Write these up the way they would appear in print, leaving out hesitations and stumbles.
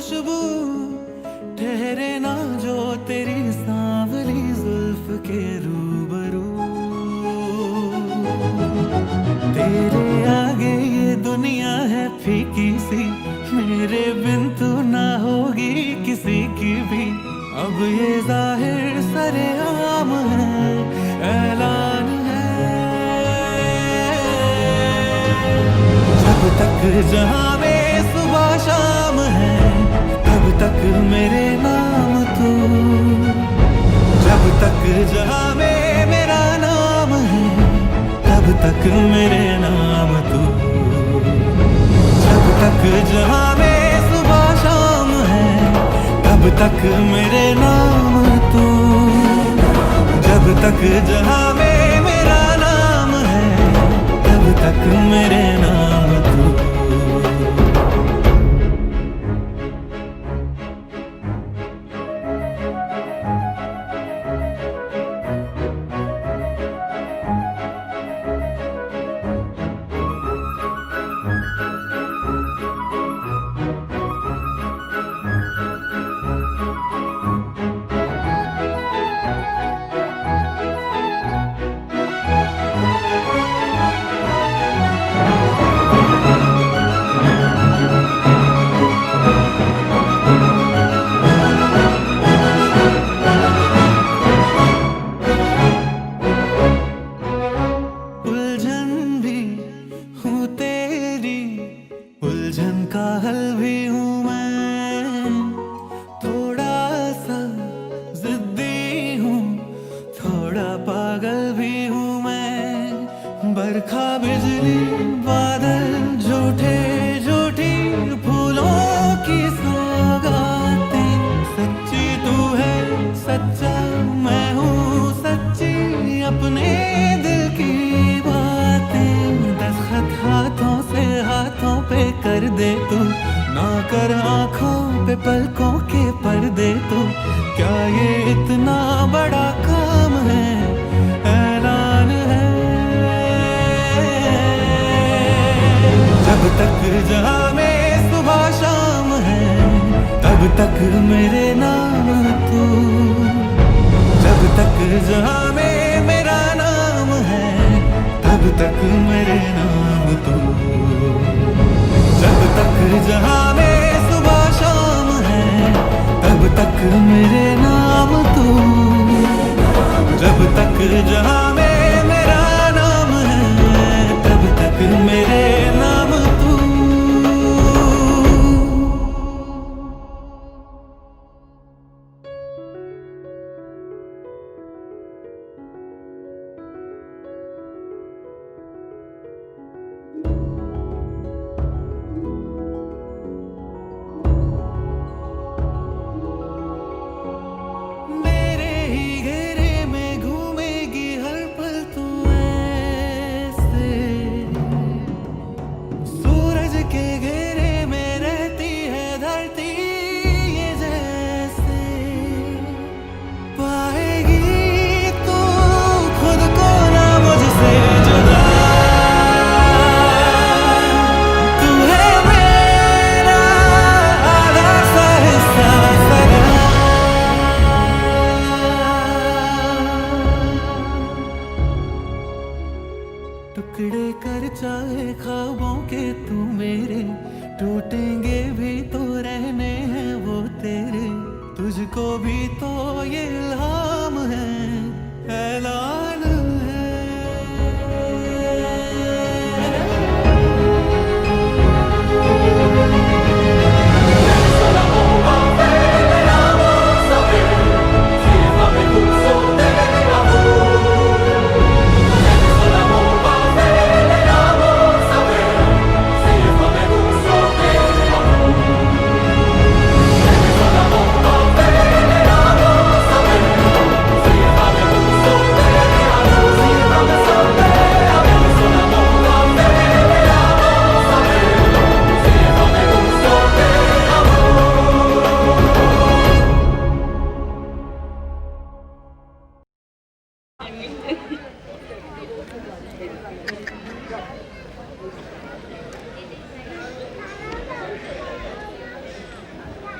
खुशबू ठहरे ना जो तेरी सांवली जुल्फ के रूबरू। तेरे आगे ये दुनिया है फीकी सी, मेरे बिन तू ना होगी किसी की भी। अब ये जाहिर सरेआम है, ऐलान है। जब तक जहां में सुबह शाम है, तब तक मेरे नाम तू। जब तक जहां में मेरा नाम है, तब तक मेरे नाम तू। जब तक जहां में सुबह शाम है, तब तक मेरे नाम तू। जब तक जहां में मेरा नाम है, तब तक मेरे नाम तू। उलझन का हल भी हूँ मैं, थोड़ा सा जिद्दी हूँ, थोड़ा पागल भी हूँ मैं। बरखा बिजली बादल झूठे झूठी फूलों की सौगातें। सच्ची तू है सच्चा मैं हूँ सच्ची, अपने दिल की बातें। दस्तखत हाथों से हाथों पे कर दे तू, ना कर आंखों पे पलकों के पर्दे तू। क्या ये इतना बड़ा काम है, ऐलान है। जब तक जहां में सुबह शाम है, तब तक मेरे नाम तू। जब तक जहां में मेरा नाम है, तब तक मेरे नाम तू। जब तक जहां में सुबह शाम है, तब तक मेरे नाम तू। जब तक जहां में मेरा नाम है, तब तक मेरे नाम तू। टुकड़े कर चाहे ख्वाबों के तू मेरे, टूटेंगे भी तो रहने हैं वो तेरे। तुझको भी तो ये इल्हाम है, ऐलान है।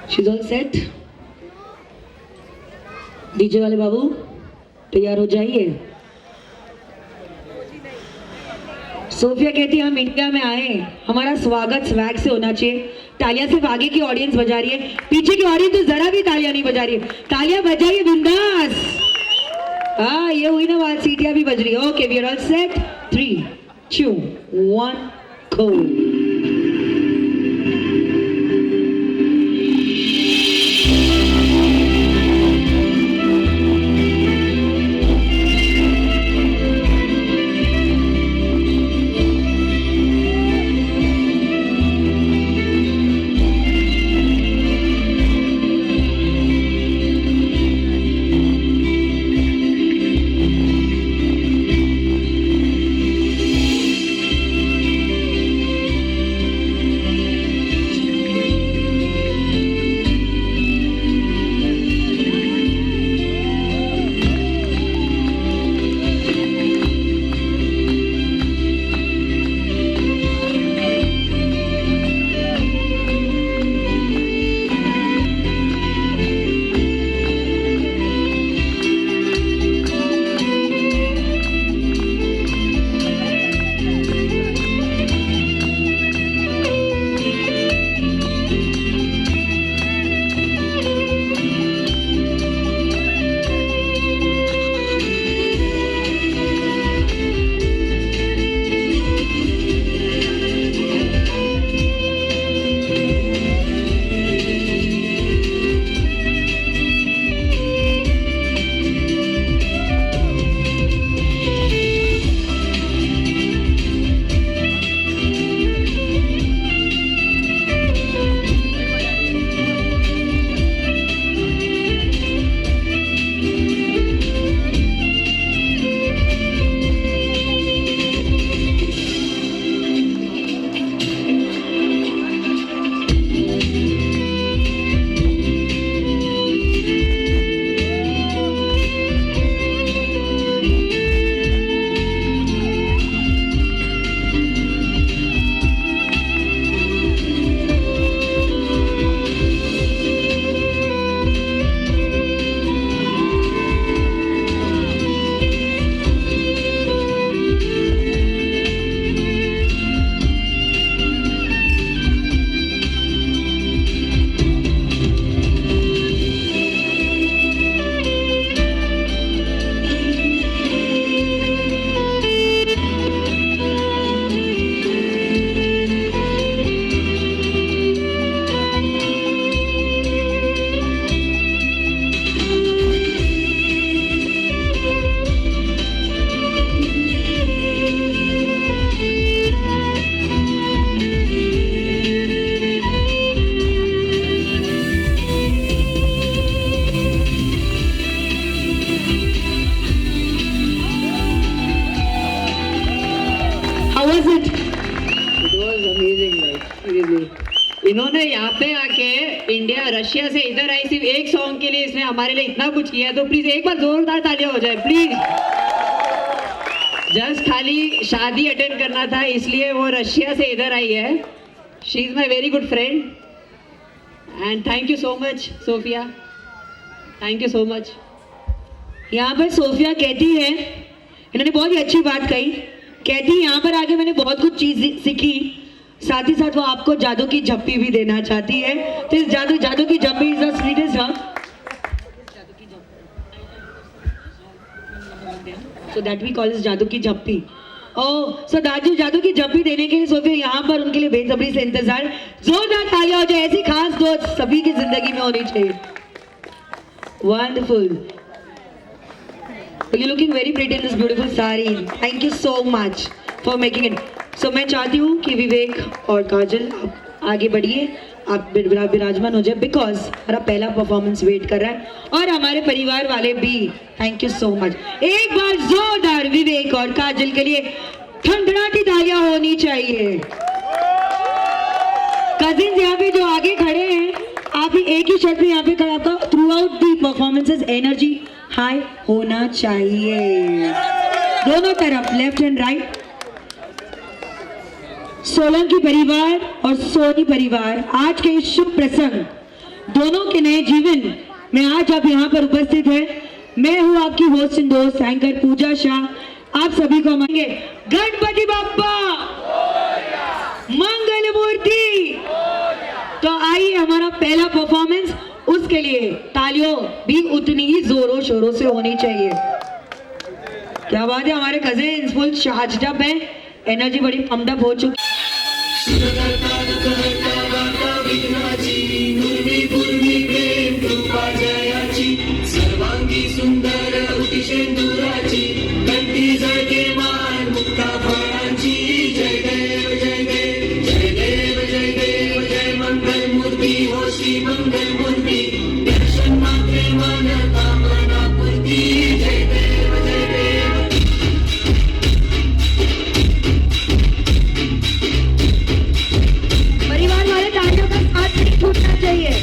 She's all set. डीजे वाले बाबू तैयार हो जाइए। सोफिया कहती है हम इंडिया में आए, हमारा स्वागत स्वैग से होना चाहिए। तालियां सिर्फ आगे की ऑडियंस बजा रही है, पीछे की ऑडियंस तो जरा भी तालियां नहीं बजा रही है। तालियां बजाइए बिंदास। हाँ ये हुई ना बात, सीटियां भी बज रही है। Okay we are all set. 3, 2, 1 go. इन्होंने यहाँ पे आके इंडिया रशिया से इधर आई सिर्फ एक सॉन्ग के लिए, इसने हमारे लिए इतना कुछ किया, तो प्लीज एक बार जोरदार तालियां हो जाए प्लीज। जस्ट खाली शादी अटेंड करना था इसलिए वो रशिया से इधर आई है। She is my very good friend and thank you so much Sophia, thank you so much. यहाँ पर सोफिया कहती है, इन्होंने बहुत ही अच्छी बात कही, कहती है यहाँ पर आके मैंने बहुत कुछ चीज सीखी, साथ ही साथ वो आपको जादू की झप्पी भी देना चाहती है। तो इस जादू की झप्पी इज द स्वीटेस्ट हाँ, so that we call is जादू की झप्पी। ओह सो जादू की झप्पी देने के लिए सोफिया यहाँ पर उनके लिए बेसब्री से इंतजार। जोरदार तालियां हो जाए, ऐसी खास दोस्त सभी की जिंदगी में होनी चाहिए। Wonderful, you're looking very pretty in this beautiful sari. Thank you so much for making it. So मैं चाहती हूँ कि विवेक और काजल आप आगे बढ़िए, आप विराजमान हो जाए, बिकॉज हमारा पहला परफॉर्मेंस वेट कर रहा है और हमारे परिवार वाले भी। Thank you so much. एक बार जोरदार विवेक और काजल के लिए ठंडनाटी तालियां होनी चाहिए। कजिन्स यहाँ पे जो आगे खड़े हैं, आप भी एक ही शर्ट में यहाँ पे खड़े, आपका through out the performances energy high होना चाहिए, दोनों तरफ लेफ्ट एंड राइट। सोलंकी परिवार और सोनी परिवार आज के इस शुभ प्रसंग दोनों के नए जीवन में आज आप यहाँ पर उपस्थित है। मैं हूँ आपकी होस्ट एंड दोस्त एंकर पूजा शाह। आप सभी को मांगे गणपति बाप्पा मंगल मूर्ति। तो आइए हमारा पहला परफॉर्मेंस, उसके लिए तालियों भी उतनी ही जोरों शोरों से होनी चाहिए। क्या बात है, हमारे कजिन्स फुल चार्ज्ड अप है, एनर्जी बड़ी पम्प्ड अप हो चुकी। सर्वांगी सुंदर उतिशेंदुराची कंठी जळके मान मुक्ता फळांची जय देव जय देव जय देव जय देव जय मंगल मूर्ती हो श्री मंगल मूर्ती दर्शन मात्रे मन कामना पूर्ती जय देव जय देव। परिवार वाले तालियों का साथ नहीं छूटना चाहिए।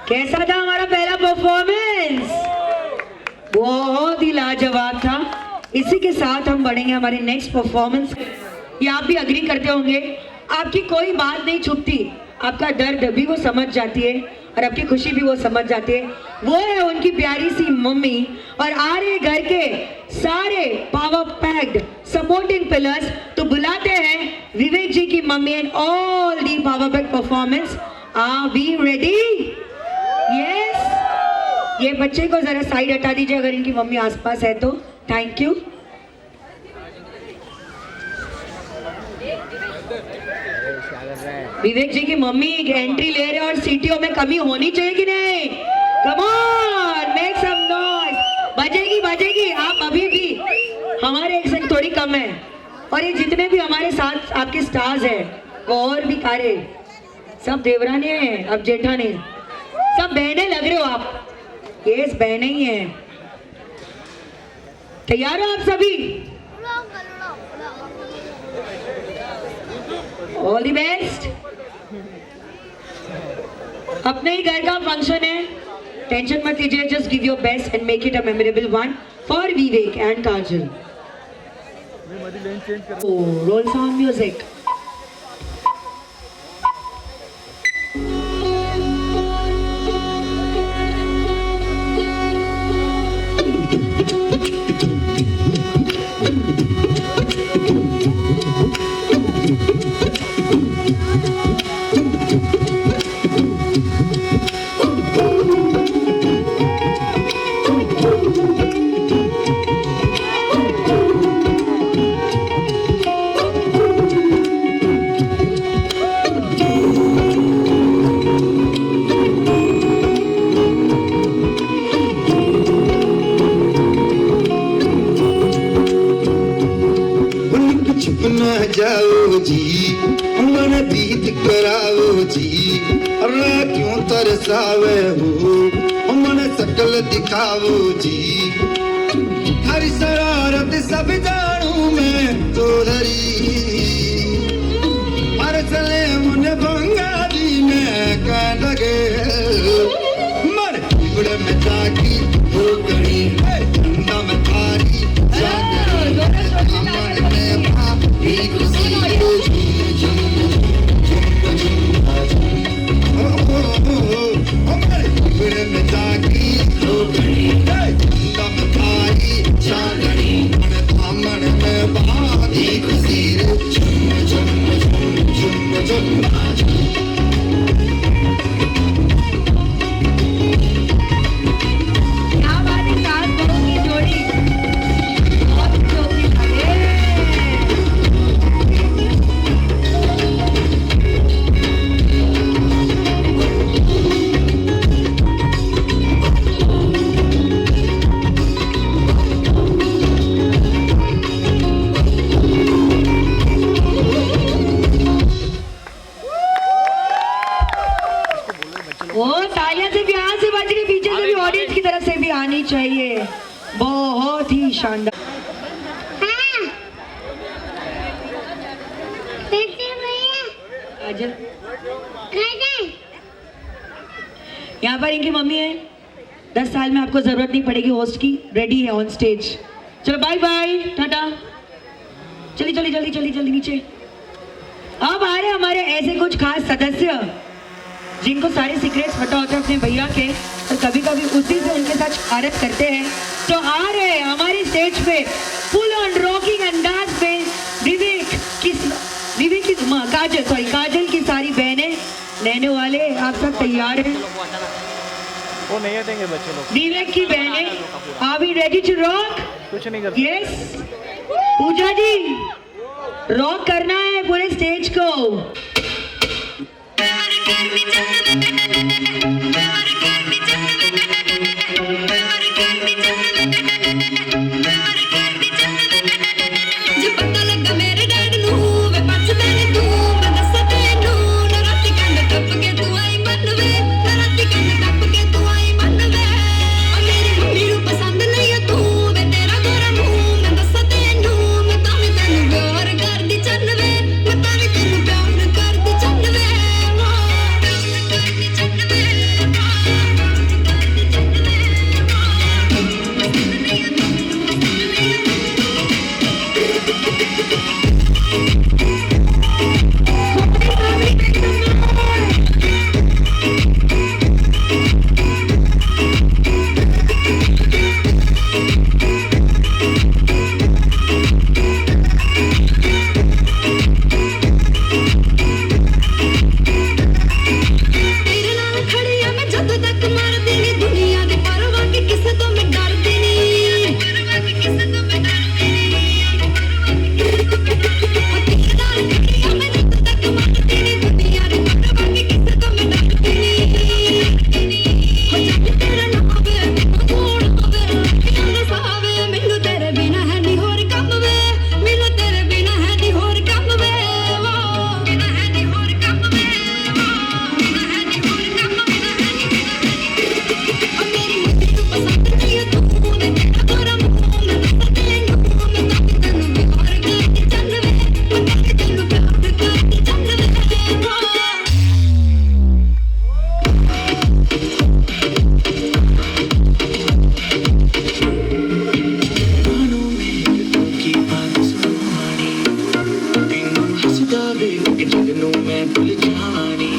कैसा था हमारा पहला परफॉर्मेंस? बहुत ही लाजवाब था। इसी के साथ हम बढ़ेंगे हमारे नेक्स्ट परफॉर्मेंस। ये आप भी अग्री करते होंगे, आपकी कोई बात नहीं छुपती, आपका दर्द भी वो समझ जाती है और आपकी खुशी भी वो समझ जाती है। वो है उनकी प्यारी सी मम्मी और आ रहे घर के सारे पावर पैक्ड सपोर्टिंग पिलर्स। तो बुलाते हैं विवेक जी की mummy and all the power packed performance. Are we ready? Yes. ये बच्चे को जरा साइड हटा दीजिए अगर इनकी मम्मी आसपास है तो। Thank you. विवेक जी की मम्मी एंट्री ले रहे और सीटियों में कमी होनी चाहिए कि नहीं? Come on, make some noise. बजेगी बजेगी। आप अभी भी हमारे एक से थोड़ी कम है। और ये जितने भी हमारे साथ आपके स्टार्स हैं वो और भी कारे, सब देवरानी हैं, अब जेठानी, सब बहने लग रहे हो आप। यस, बहने ही हैं। तैयार हो आप सभी? All the best. अपने ही घर का फंक्शन है, टेंशन मत लीजिए, just give your best and make it a memorable one for Vivek and Kajal. Role sound music. न जाओ जी, मन बीत कराओ जी, अरे क्यों तरसावे हो, मन सकल दिखाओ जी। हर शरारत सब जानू मैं तो धरी, पर चले मन बंगाली में कह लगे, मर बिगड़ में जाकी हो गई चंदा में थारी आनी चाहिए। बहुत ही शानदार। यहाँ पर इनकी मम्मी है, 10 साल में आपको जरूरत नहीं पड़ेगी होस्ट की, रेडी है ऑन स्टेज। चलो बाय बाय टाटा, चली चली जल्दी जल्दी जल्दी नीचे। अब आ रहे हमारे ऐसे कुछ खास सदस्य जिनको सारे सीक्रेट्स पता होते हैं अपने भैया के, और कभी कभी उसी से उनके साथ शरारत करते हैं। तो आ रहे हैं हमारी स्टेज पे फुल ऑन रॉकिंग अंदाज में विवेक की काजल की सारी बहनें लेने वाले। आप सब तैयार हैं? वो नहीं देंगे बच्चे लोग। विवेक की बहनें, are we ready to rock? कुछ नहीं करते। यस पूजा जी, रॉक करना है पूरे स्टेज को। हसदा देख जग नूं मैं भुल जानी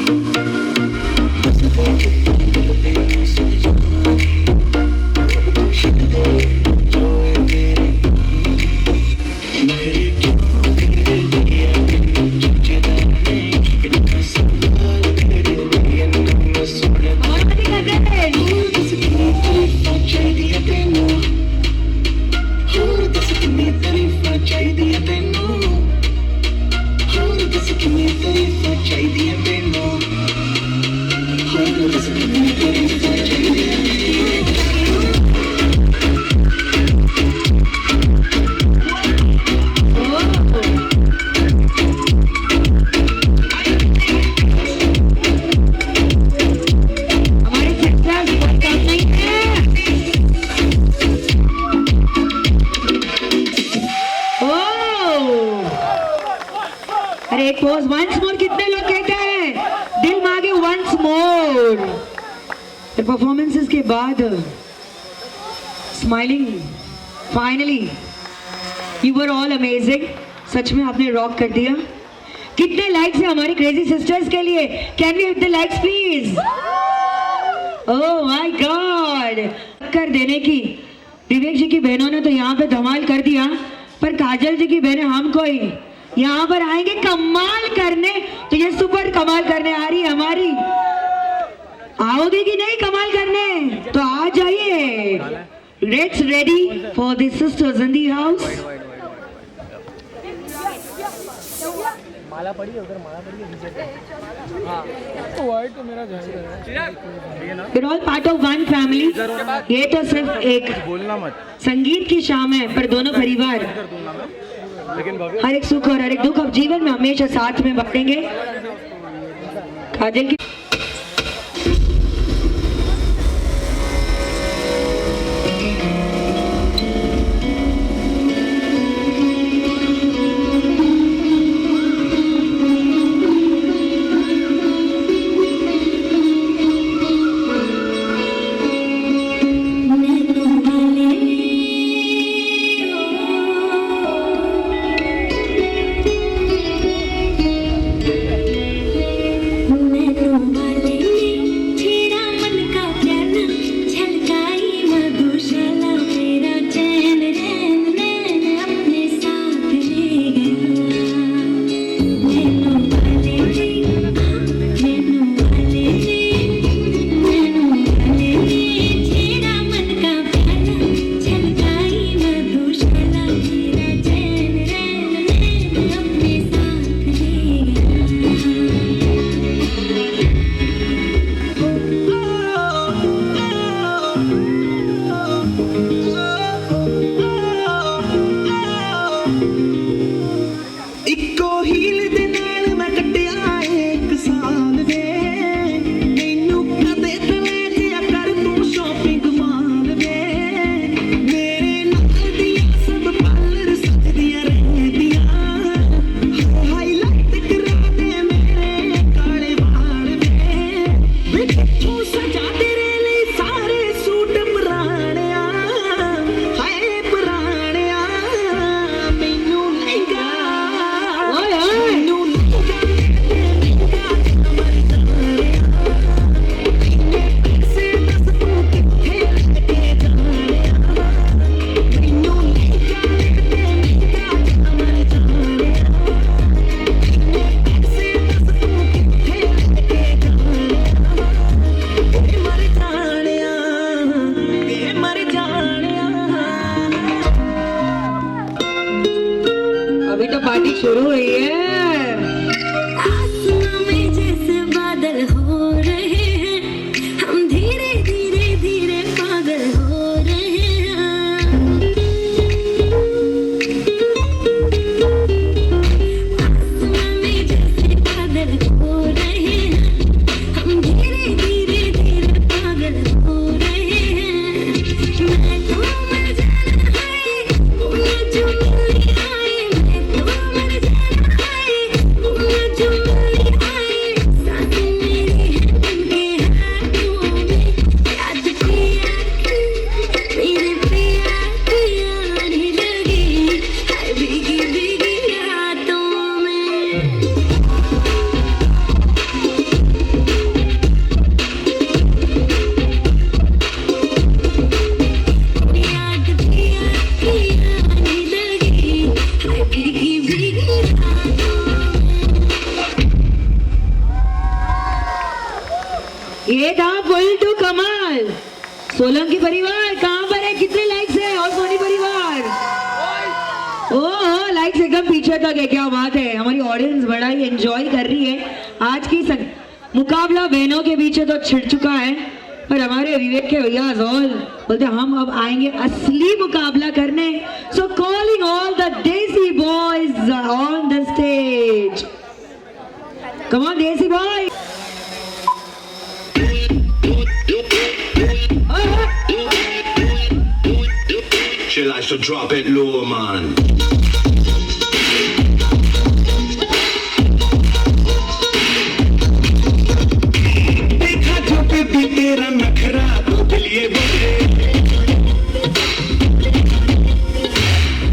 अरे एक पोज वंस मोर कितने लोग कहते हैं दिल मांगे वंस मोर। परफॉर्मेंसेस के बाद smiling finally you were all amazing. सच में आपने रॉक कर दिया। कितने लाइक्स हैं हमारी क्रेजी सिस्टर्स के लिए? Can we hit the likes please? Oh my god. कर देने की विवेक जी की बहनों ने तो यहाँ पे धमाल कर दिया, पर काजल जी की बहनें हमको ही यहाँ पर आएंगे कमाल करने। तो ये सुपर कमाल करने आ रही है हमारी। आओगे कि नहीं कमाल करने? तो आ जाइए। Let's ready for the sisters in the house. माला पड़ी है उधर, माला पड़ी है नीचे। हाँ तो वाइट तो मेरा जाएगा। We're all part of one family। ये तो सिर्फ एक बोलना मत, संगीत की शाम है, पर दोनों परिवार लेकिन हर एक सुख और हर एक दुख अब जीवन में हमेशा साथ में बांटेंगे। काजल की पार्टी शुरू हुई है। आसमां में जैसे बादल हो रहे हैं, हम धीरे धीरे धीरे पागल हो रहे हैं। आसमां में जैसे बादल हो रहे हैं, हम धीरे धीरे धीरे पागल हो रहे हैं। मैं तो मर जाना है, वो जो मिलने आए, मैं तो मर जाना है, याद पिया पिया आने लगी भीगी भीगी रातों ये था फुल टू कमाल। सोलंकी परिवार कहाँ पर है, कितने लाइक्स है? और सोनी परिवार ओह लाइक्स एकदम पीछे तक है, क्या बात है। हमारी ऑडियंस बड़ा ही एंजॉय कर रही है। आज की मुकाबला बहनों के बीच तो छिड़ चुका है, पर हमारे विवेक के भैया जोल बोलते हम अब आएंगे असली मुकाबला करने। सो कॉलिंग ऑल द देसी boys on the stage. Come on देसी boy. She likes to drop it low, man. देखा जो भी तेरा नखरा तो के लिए बोले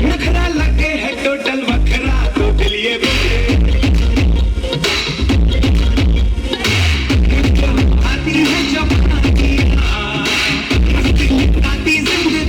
नखरा लगे है टोटल वखरा तो के लिए बोले आती है जब आती जिंदगी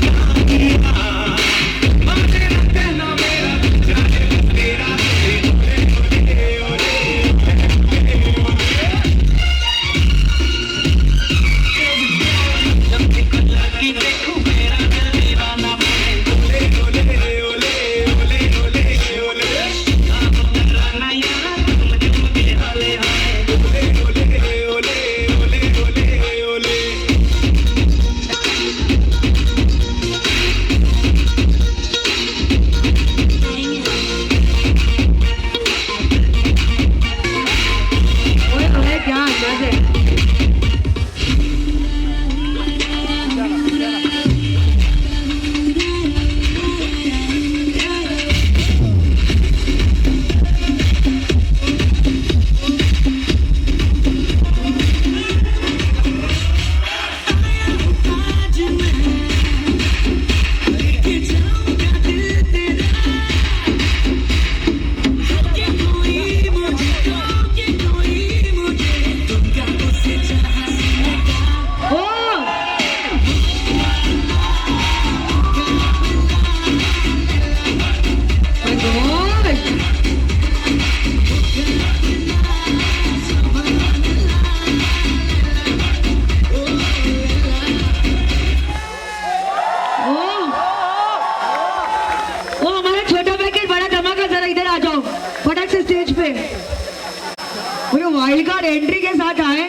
वाइल्ड कार्ड एंट्री के साथ आए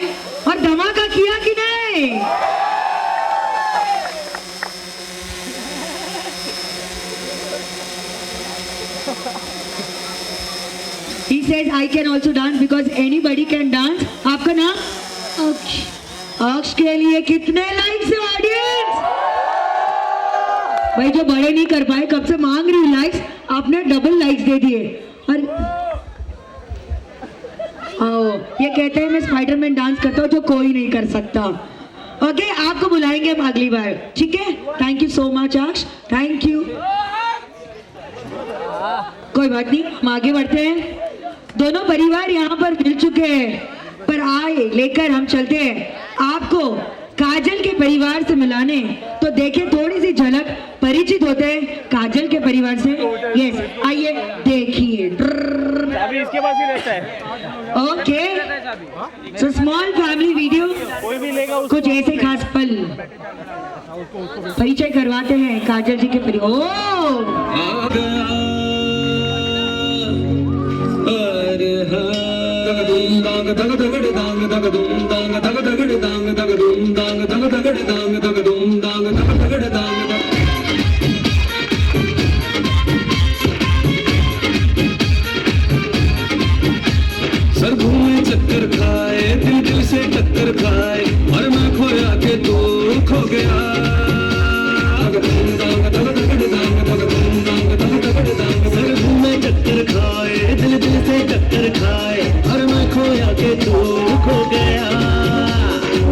और धमाका किया कि नहीं? He says I can also dance because anybody can dance. आपका नाम? अक्ष। अक्ष के लिए कितने लाइक्स है ऑडियंस? भाई जो बड़े नहीं कर पाए कब से मांग रही हूँ लाइक्स, आपने डबल लाइक्स दे दिए। और आओ ये कहते हैं मैं स्पाइडरमैन डांस करता हूँ जो कोई नहीं कर सकता। ओके आपको बुलाएंगे हम अगली बार, ठीक है? थैंक यू सो मच अक्ष, थैंक यू। कोई बात नहीं, हम आगे बढ़ते हैं। दोनों परिवार यहाँ पर मिल चुके हैं, पर आए लेकर हम चलते हैं आपको काजल के परिवार से मिलाने। तो देखें थोड़ी सी झलक, परिचित होते हैं काजल के परिवार से। यस आइए देखिए। अभी इसके पास ही रहता है। Okay so small family video, कोई भी लेगा कुछ ऐसे खास पल परिचय करवाते हैं काजल जी के सर घूमे चक्कर खाए, दिल दिल से टक्कर खाए, और मैं खोया के तू खो गया। सर घूमे चक्कर खाए, दिल दिल से टक्कर खाए, और मैं खोया के तू खो गया।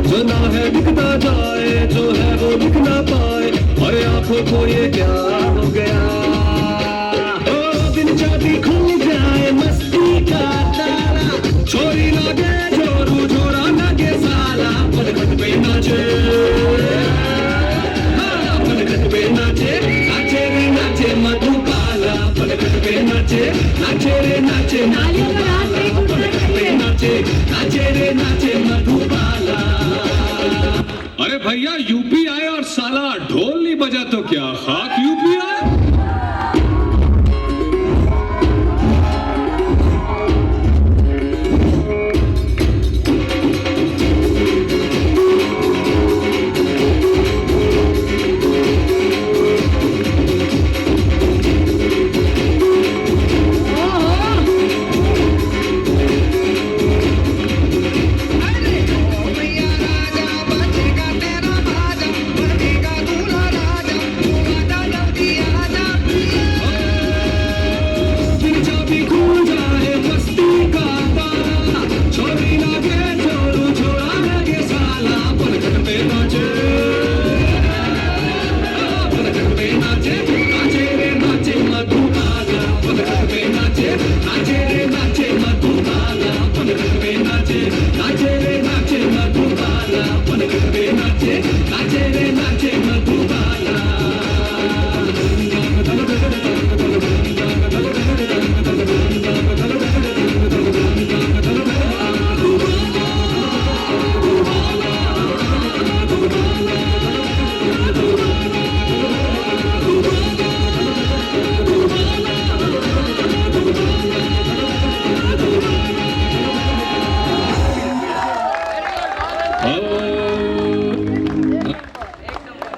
जो ना है दिखता जाए, जो है वो दिख ना पाए, और आंखों को ये क्या हो गया। ओ दिन जाती खुल जाए मस्ती का, नाचे तालियों का राज नहीं टूटना चाहिए। नाचे नाचे रे नाचे मधुबाला। अरे भैया यूपी आए और साला ढोल नहीं बजा तो क्या खाक यूपी आए।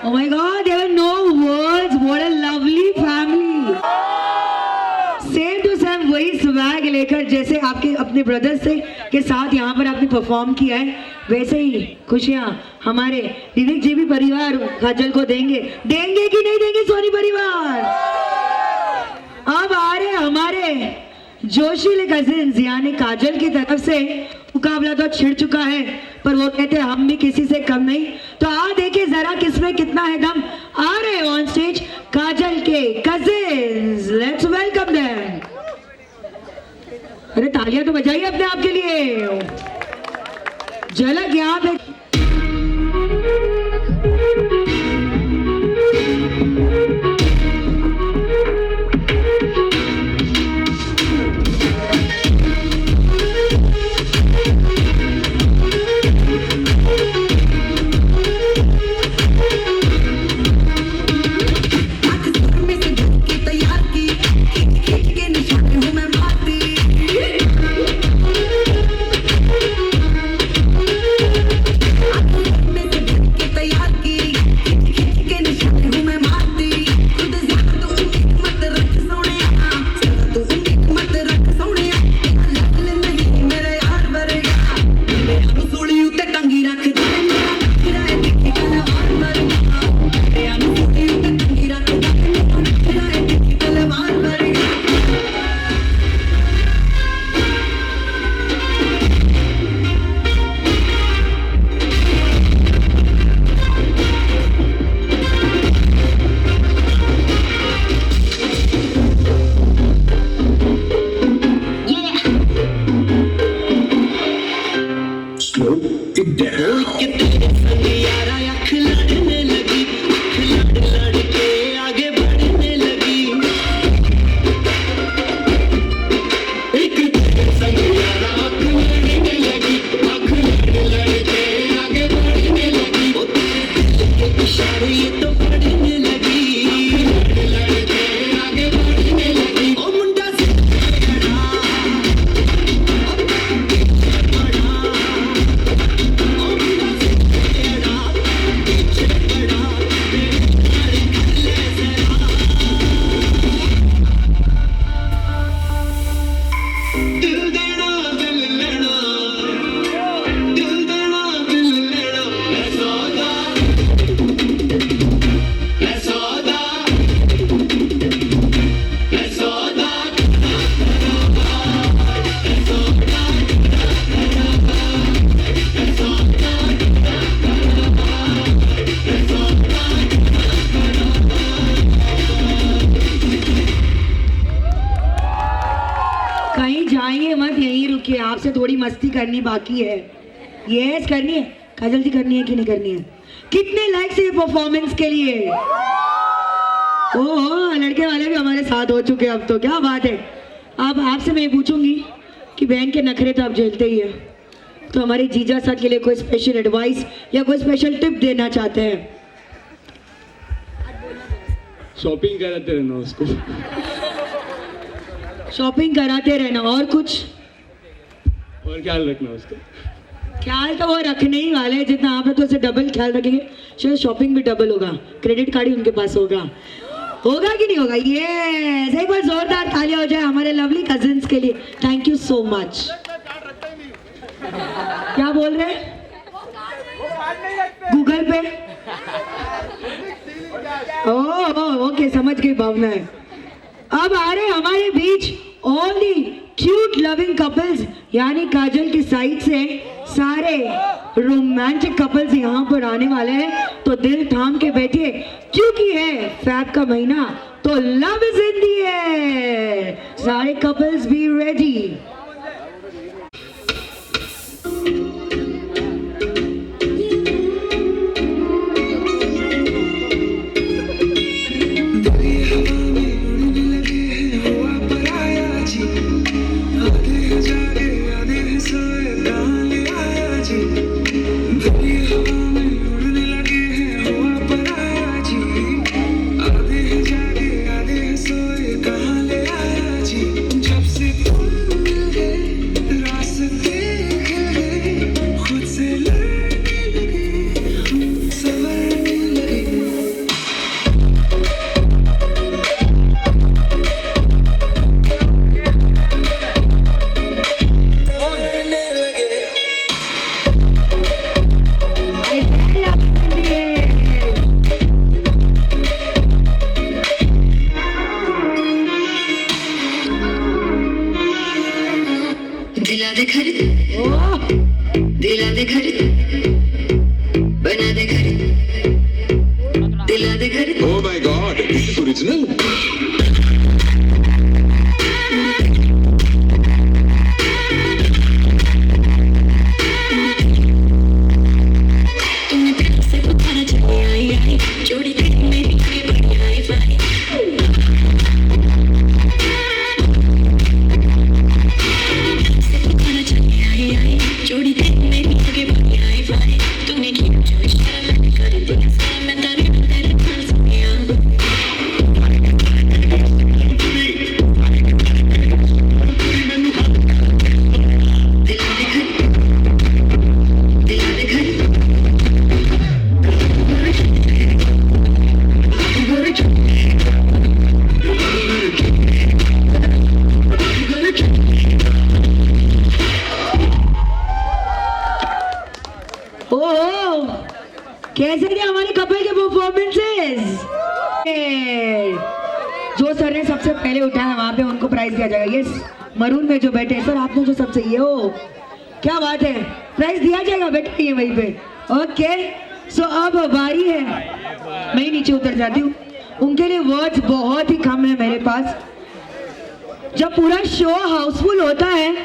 Oh my God, there were no words. What a lovely family. Same to same वही स्वैग लेकर जैसे आपके अपने ब्रदर्स से के साथ यहाँ पर आपने परफॉर्म किया है, वैसे ही खुशियाँ हमारे विवेक जी भी परिवार काजल को देंगे कि नहीं देंगे सोनी परिवार। अब आ रहे हमारे जोशीले कजिन्स यानी काजल की तरफ से। मुकाबला तो छिड़ चुका है पर वो कहते हैं हम भी किसी से कम नहीं। तो आ देखिए जरा किसमें कितना है दम। आ रहे ऑन स्टेज काजल के कजिन्स, लेट्स वेलकम देम। अरे तालियां तो बजाइए अपने आप के लिए। झलक यहाँ पे रुकिए, आपसे थोड़ी मस्ती करनी बाकी है। यस करनी है, काजल जी करनी है कि नहीं करनी है? कितने लाइक्स है परफॉर्मेंस के लिए? ओहो, लड़के वाले भी हमारे साथ हो चुके हैं अब तो, क्या बात है। अब आपसे मैं पूछूंगी कि बहन के नखरे तो आप झेलते ही है, तो हमारे जीजा साहब के लिए कोई स्पेशल एडवाइस या कोई स्पेशल टिप देना चाहते हैं? शॉपिंग कराते रहना उसको। शॉपिंग कराते रहना, और कुछ? और ख्याल रखना उसका। ख्याल तो वो रखने ही वाले हैं, जितना आप है तो उसे डबल ख्याल रखेंगे, शायद शॉपिंग भी डबल होगा, क्रेडिट कार्ड ही उनके पास होगा कि नहीं होगा? ये एक बार जोरदार तालियां हो जाए हमारे लवली कजिन्स के लिए। Thank you so much. क्या बोल रहे हैं? गूगल पे? ओके, समझ गई भावना है। अब आ रहे हमारे बीच all the cute loving couples, यानी काजल की साइड से सारे रोमांटिक कपल्स यहाँ पर आने वाले हैं, तो दिल थाम के बैठिए क्योंकि है फैब का महीना, तो love is in the air. सारे कपल्स बी रेडी। दिला दे घर, दिला दे घर, बना दे घर, दिला दे घर। Oh my God, this is original. तुमने प्यार से पुकारा चली आई जोड़ी तेरी मेरी आगे बढ़ी आई फाई। जोड़ी तेरी मेरी आगे बढ़ी आई फाई। तूने किया जो इशारा मैंने कर दिया सारा, मैं तेरे पास गया। दिला दे घर, दिला दे घर, कैसे थे हमारे कपल के परफॉर्मेंसेस? जो सर ने सबसे पहले उठाया वहां पे उनको प्राइज दिया जाएगा। यस, मरून में जो बैठे सर, आपने जो सबसे ये हो, क्या बात है, प्राइज दिया जाएगा, बैठे हैं वहीं पे। ओके, सो अब बारी है, मैं ही नीचे उतर जाती हूँ। उनके लिए वर्ड्स बहुत ही कम है मेरे पास। जब पूरा शो हाउसफुल होता है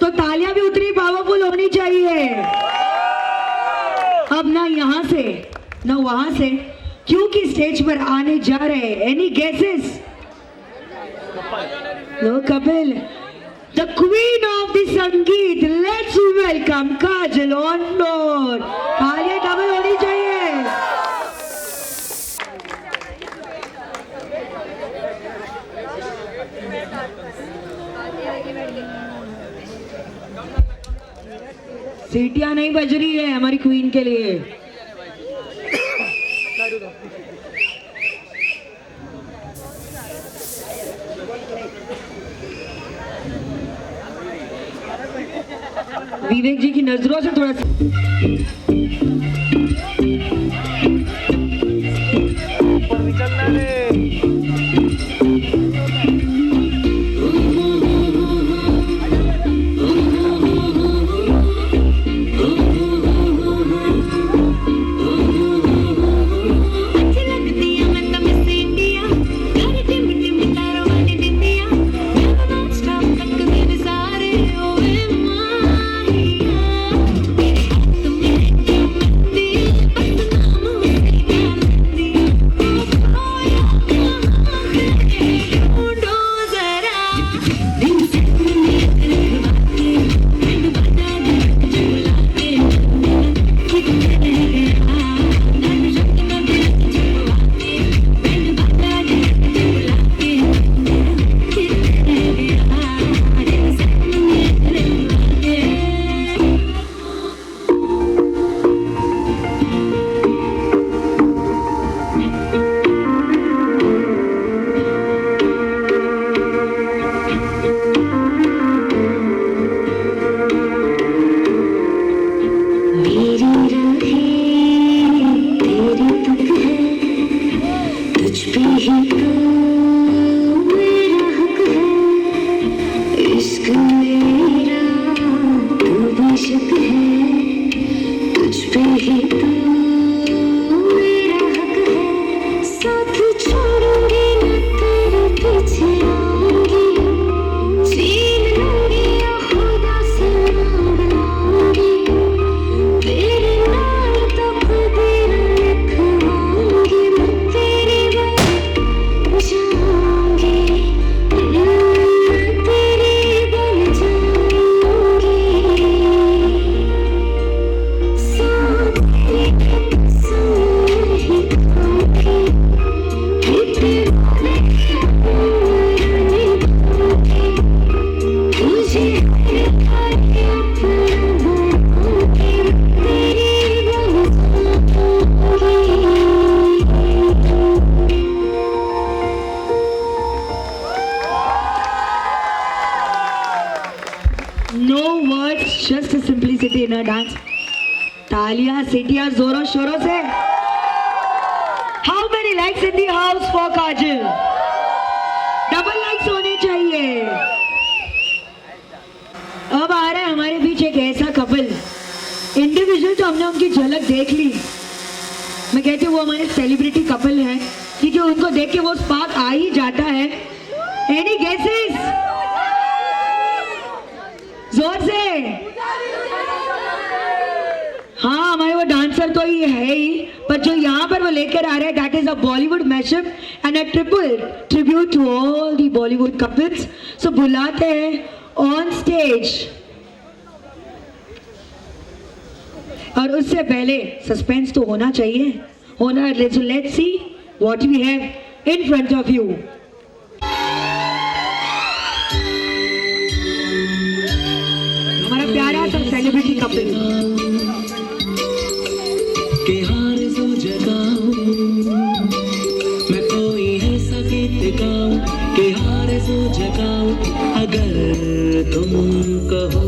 तो तालियां भी उतनी पावरफुल होनी चाहिए। अब ना यहाँ से ना वहां से, क्योंकि स्टेज पर आने जा रहे हैं, any guesses? No Kapil, the queen of the sangeet, let's welcome Kajal on floor. तालियां डबल होनी चाहिए। सीटियां नहीं बज रही है हमारी क्वीन के लिए। विवेक जी की नजरों से थोड़ा सारे words, just a simplicity in her dance. तालियां सीटियां जोरों शोरों से. How many likes in the house for Kajal? Double likes होने चाहिए. अब आ रहा है हमारे बीच एक ऐसा कपल. इंडिविजुअल तो हमने उनकी झलक देख ली. मैं कहती हूँ वो हमारे सेलिब्रिटी कपल है क्योंकि उनको देख के वो स्पार्क आ ही जाता है. Any guesses? जोर से. हाँ, हमारे वो डांसर तो ये है ही, पर जो यहाँ पर वो लेकर आ रहे हैं that is a Bollywood mashup and a tribute to all the Bollywood couples. So बुलाते हैं ऑन स्टेज. और उससे पहले सस्पेंस तो होना चाहिए. Let's see what we have in front of you. हमारा प्यारा सा सेलिब्रिटी कपल. के हार जो जगाऊं मैं कोई ऐसा गीत गाऊं के हार जो जगाऊं अगर तुम कहो.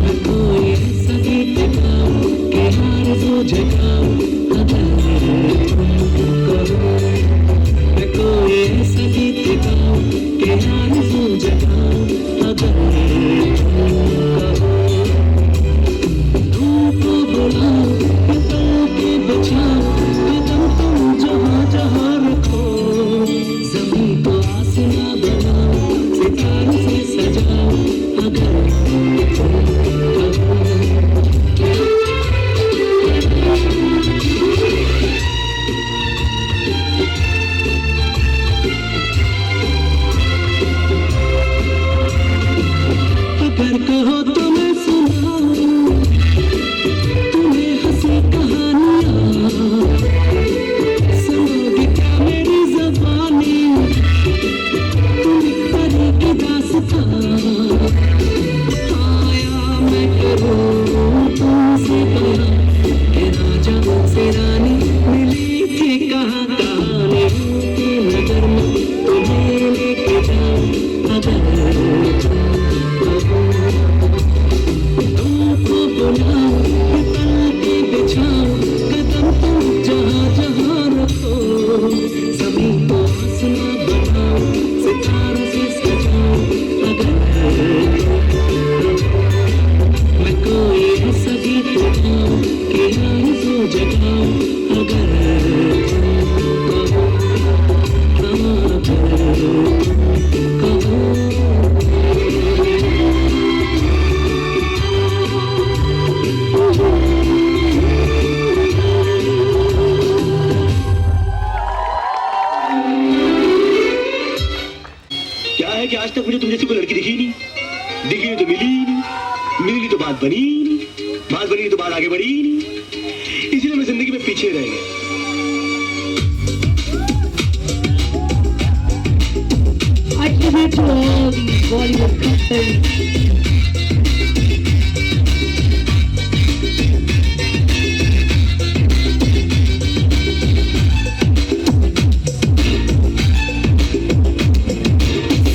मैं कोई ऐसा गीत गाऊं के हार जो जगाऊं अगर तुम कहो. मैं कोई ऐसा गीत गाऊं के हार जो जगाऊं अगर तुम कहो. धूप बुलाओ पतंग के बचाओ कदम तुम जहाँ जहाँ रखो. ज़मीं को आसमां बनाओ सितारों से सजाओ अगर तुम कहो. अगर कहो तो मैं सुनाऊं तुम्हें हंसी कहानियाँ. सुनोगी क्या मेरी ज़बानी तुम एक परी की दास्तां. आया मैं करूँ तुमसे प्यार के राजा से रानी मिली थी कहाँ कहानी की नजर में तुम्हें लेके जाऊं अगर तुमको बुलाओ पतंग के बिछाओ कदम तुम जहाँ जहाँ रखो. ज़मीं को आसमां बनाओ सितारों से सजाओ अगर मैं कोई ऐसा गीत गाऊं के आरज़ू जगाऊं अगर कहो. हाँ कहो. क्या है कि आज तक मुझे तुम जैसी कोई लड़की दिखी नहीं. दिखी नहीं तो मिली नहीं, मिली नहीं तो बात बनी नहीं, बात बनी नहीं तो बात आगे बढ़ी नहीं. इसलिए मैं जिंदगी में पीछे रह गया. I tribute to all these Bollywood couples.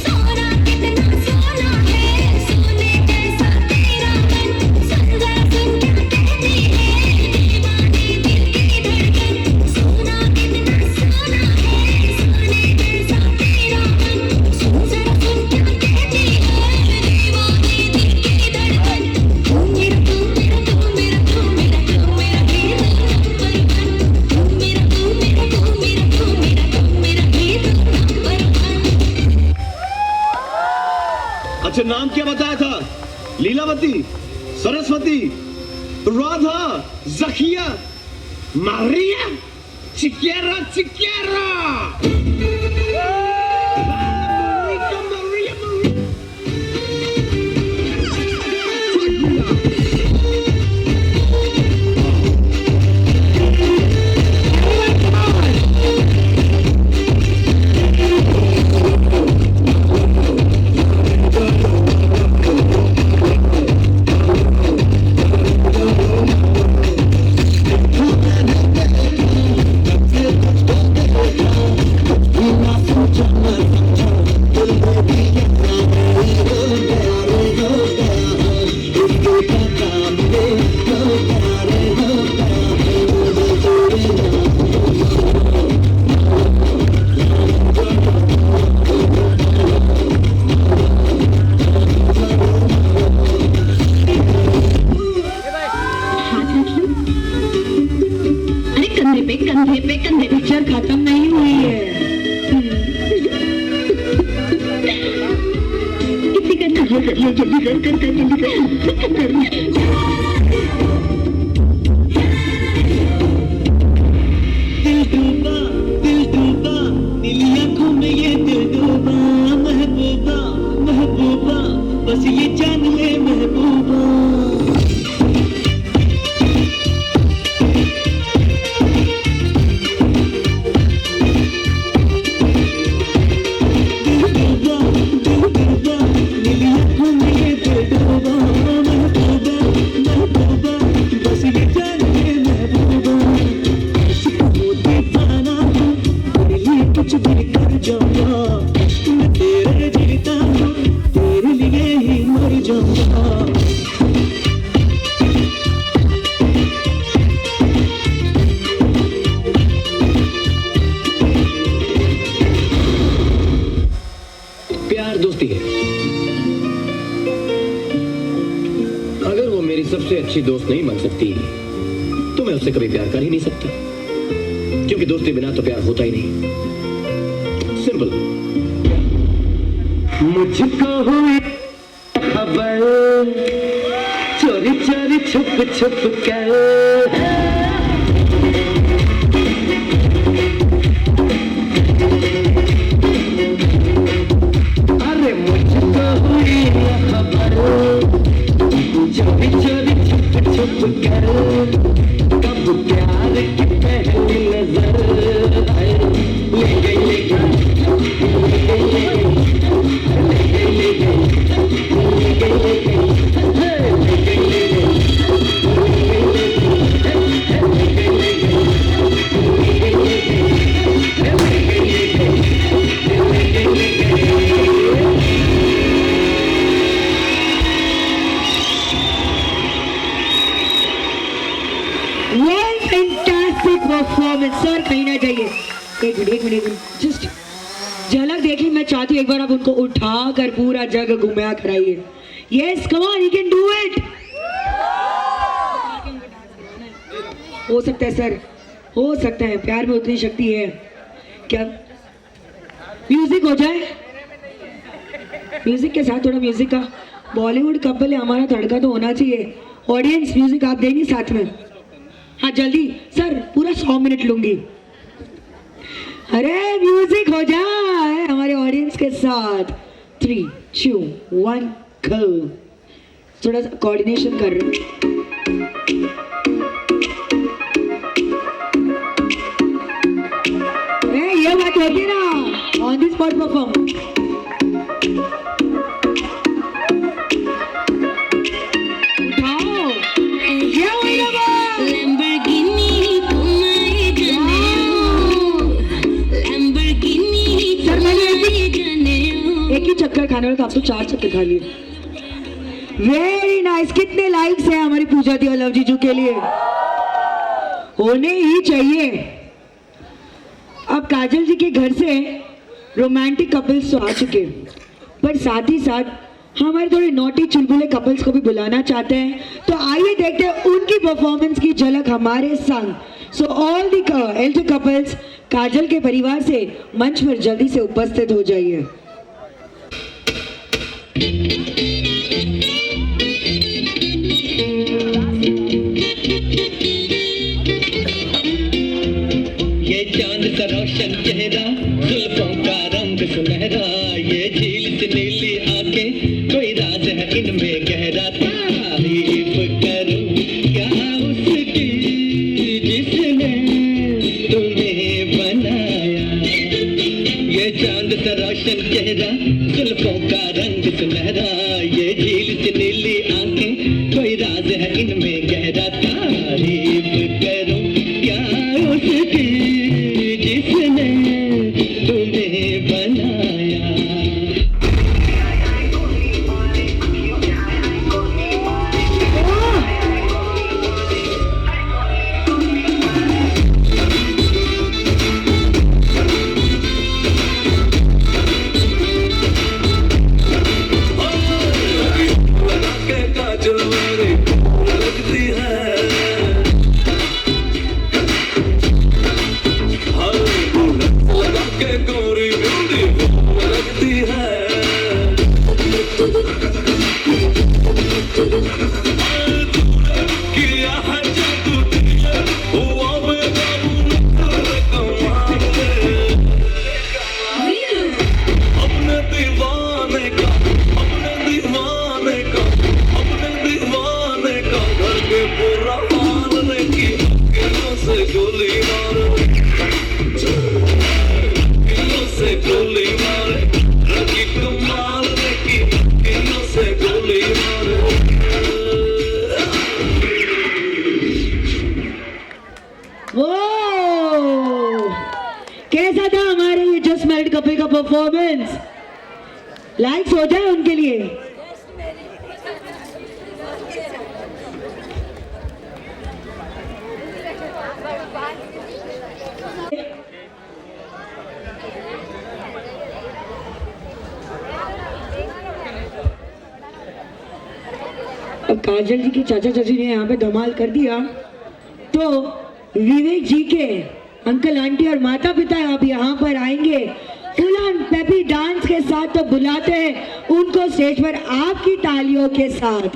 सोना कितना सोना है सोने जैसा तेरा मन. सुन जा सुन क्या कहती है दीवानी दिल की धड़कन. सोना कितना सोना है सोने जैसा तेरा मन. सुन जा सुन क्या कहती है दीवानी दिल की धड़कन. तू मेरा तू मेरा तू मेरा तू मेरा तू मेरा हीरो नंबर वन. तू मेरा तू मेरा तू मेरा तू मेरा तू मेरा हीरो नंबर वन. अच्छा नाम क्या बताया था? लीलावती, सरस्वती, राधा, जखिया, मारिया, चिकेरा चिकेरा. पिक्चर खत्म नहीं हुई है। किसी का नखरा कर लो, जल्दी कर। दिल डूबा नीली आंखों में ये दिल डूबा, महबूबा महबूबा बस ये जान ले महबूबा। प्यार दोस्ती है। अगर वो मेरी सबसे अच्छी दोस्त नहीं बन सकती तो मैं उससे कभी प्यार कर ही नहीं सकता, क्योंकि दोस्ती बिना तो प्यार होता ही नहीं। सिंपल। मुझको हुई खबर चोरी चोरी छुप छुप कर, अरे मुझको हुई खबर चोरी चोरी छुप छुप कर, कब प्यार की पहली नजर आए ले गई परफॉर्मेंस सर, कहीं ना जाइए। एक मिनट जस्ट झलक देखी, मैं चाहती हूँ एक बार आप उनको उठा कर पूरा जगह घुमाया कराइए। Yes come on, you can do it. हो सकता है सर, हो सकता है, प्यार में उतनी शक्ति है। क्या म्यूजिक हो जाए? म्यूजिक के साथ थोड़ा म्यूजिक का, बॉलीवुड कपल है, हमारा तड़का तो होना चाहिए। ऑडियंस म्यूजिक आप देंगे साथ में? हाँ जल्दी सर, पूरा 100 मिनट लूंगी। अरे म्यूजिक हो जाए हमारे ऑडियंस के साथ। 3, 2, 1 गो। थोड़ा सा कोऑर्डिनेशन कर रहे हैं। ये बात होती ना, ऑन द स्पॉट परफॉर्म। एक ही चक्कर खाने वाला था, आप तो 4 चक्कर खा लिए। Very nice. कितने लाइक्स हैं हमारी पूजा दी और लव जीजू के लिए? होने ही चाहिए। अब काजल जी के घर से रोमांटिक कपल्स तो आ चुके, पर साथ ही साथ हमारे थोड़े नोटी चुलबुले कपल्स को भी बुलाना चाहते हैं, तो आइए देखते हैं उनकी परफॉर्मेंस की झलक हमारे संग। So all the elder couples Kajal के परिवार से मंच पर जल्दी से उपस्थित हो जाइए। ये चांद सा रोशन चेहरा, जुल्फों का रंग सुनहरा, ये झील से नीली आंखें, कोई राज है इनमें गहरा। तारीफ करूं क्या उसकी जिसने तुम्हें बनाया। ये चांद सा रोशन चेहरा, जुल्फों का रंग सुनहरा, ये झील से नीली आंखें, कोई राज है इनमें गहरा। तारीफ करूं क्या उसकी जिसने तुम्हें बनाया। कैसा था हमारे ये जस्ट मैरिड कपल का परफॉर्मेंस? लाइक्स हो जाए उनके लिए। अब काजल जी के चाचा चाची ने यहाँ पे धमाल कर दिया, तो विवेक जी के अंकल आंटी और माता पिता अब यहाँ पर आएंगे फुल ऑन पेपी डांस के साथ। तो बुलाते हैं उनको स्टेज पर आपकी तालियों के साथ।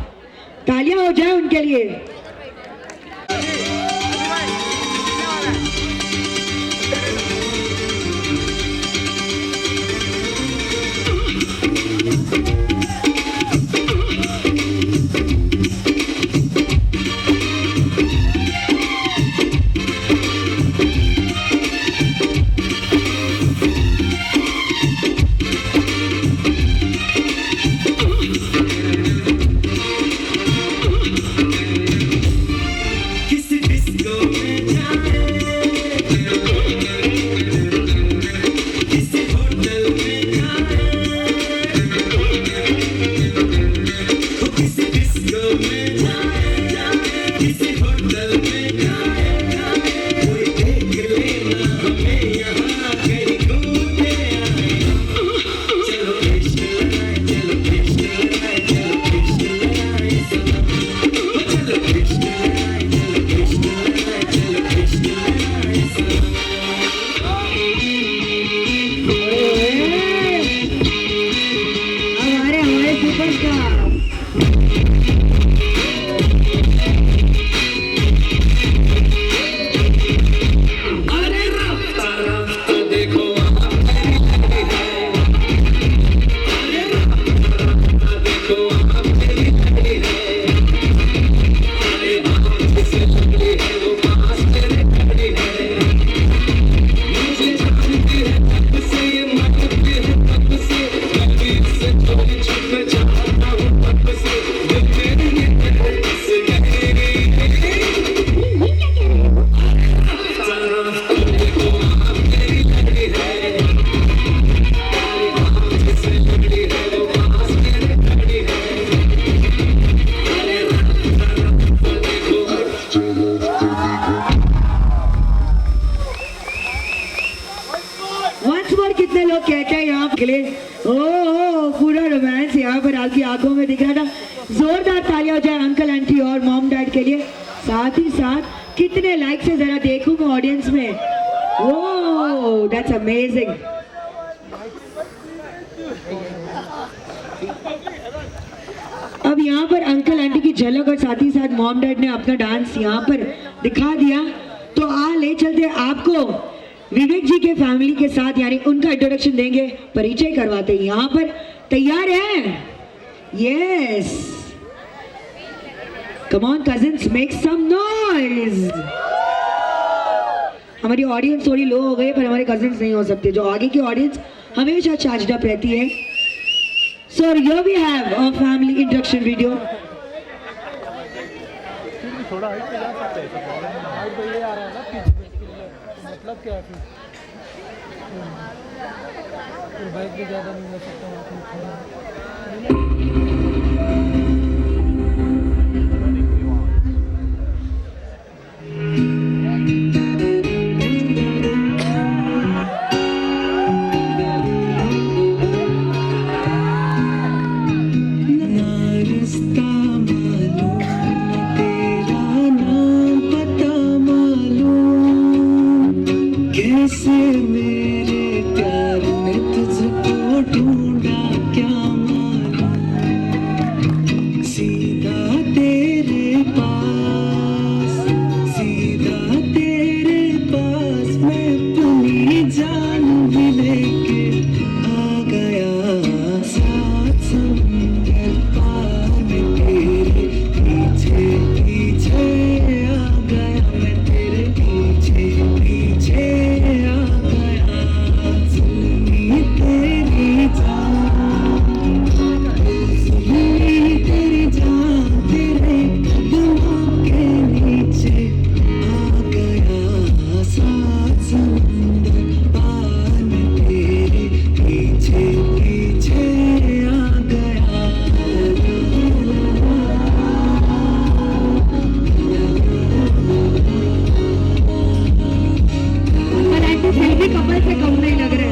तालियां हो जाए उनके लिए। कितने लोग कहते हैं यहाँ के लिए ओ पूरा रोमांस यहाँ पर आपकी आंखों में दिख रहा था। जोरदार तालियां हो जाए अंकल आंटी और मॉम डैड के लिए। साथ ही साथ कितने लाइक्स है जरा देखूं मैं ऑडियंस में। Oh that's amazing. अब यहाँ पर अंकल आंटी की झलक और साथ ही साथ मॉम डैड ने अपना डांस यहाँ पर दिखा दिया, तो ले चलते आपको विवेक जी के फैमिली के साथ, यानी उनका इंट्रोडक्शन देंगे, परिचय करवाते हैं। यहाँ पर तैयार हैं? Yes, come on cousins, make some noise. हमारी ऑडियंस थोड़ी लो हो गई पर हमारे कजिन्स नहीं हो सकते, जो आगे की ऑडियंस हमेशा चार्जड अप रहती है। So here we have a family introduction video. थोड़ा हाइट पे जा सकते हैं, हाइट पे ये आ रहा है ना पीछे, मतलब क्या है फिर बाइक भी ज़्यादा नहीं हो सकता वहाँ पे। भी कपल से कम नहीं लग रहे।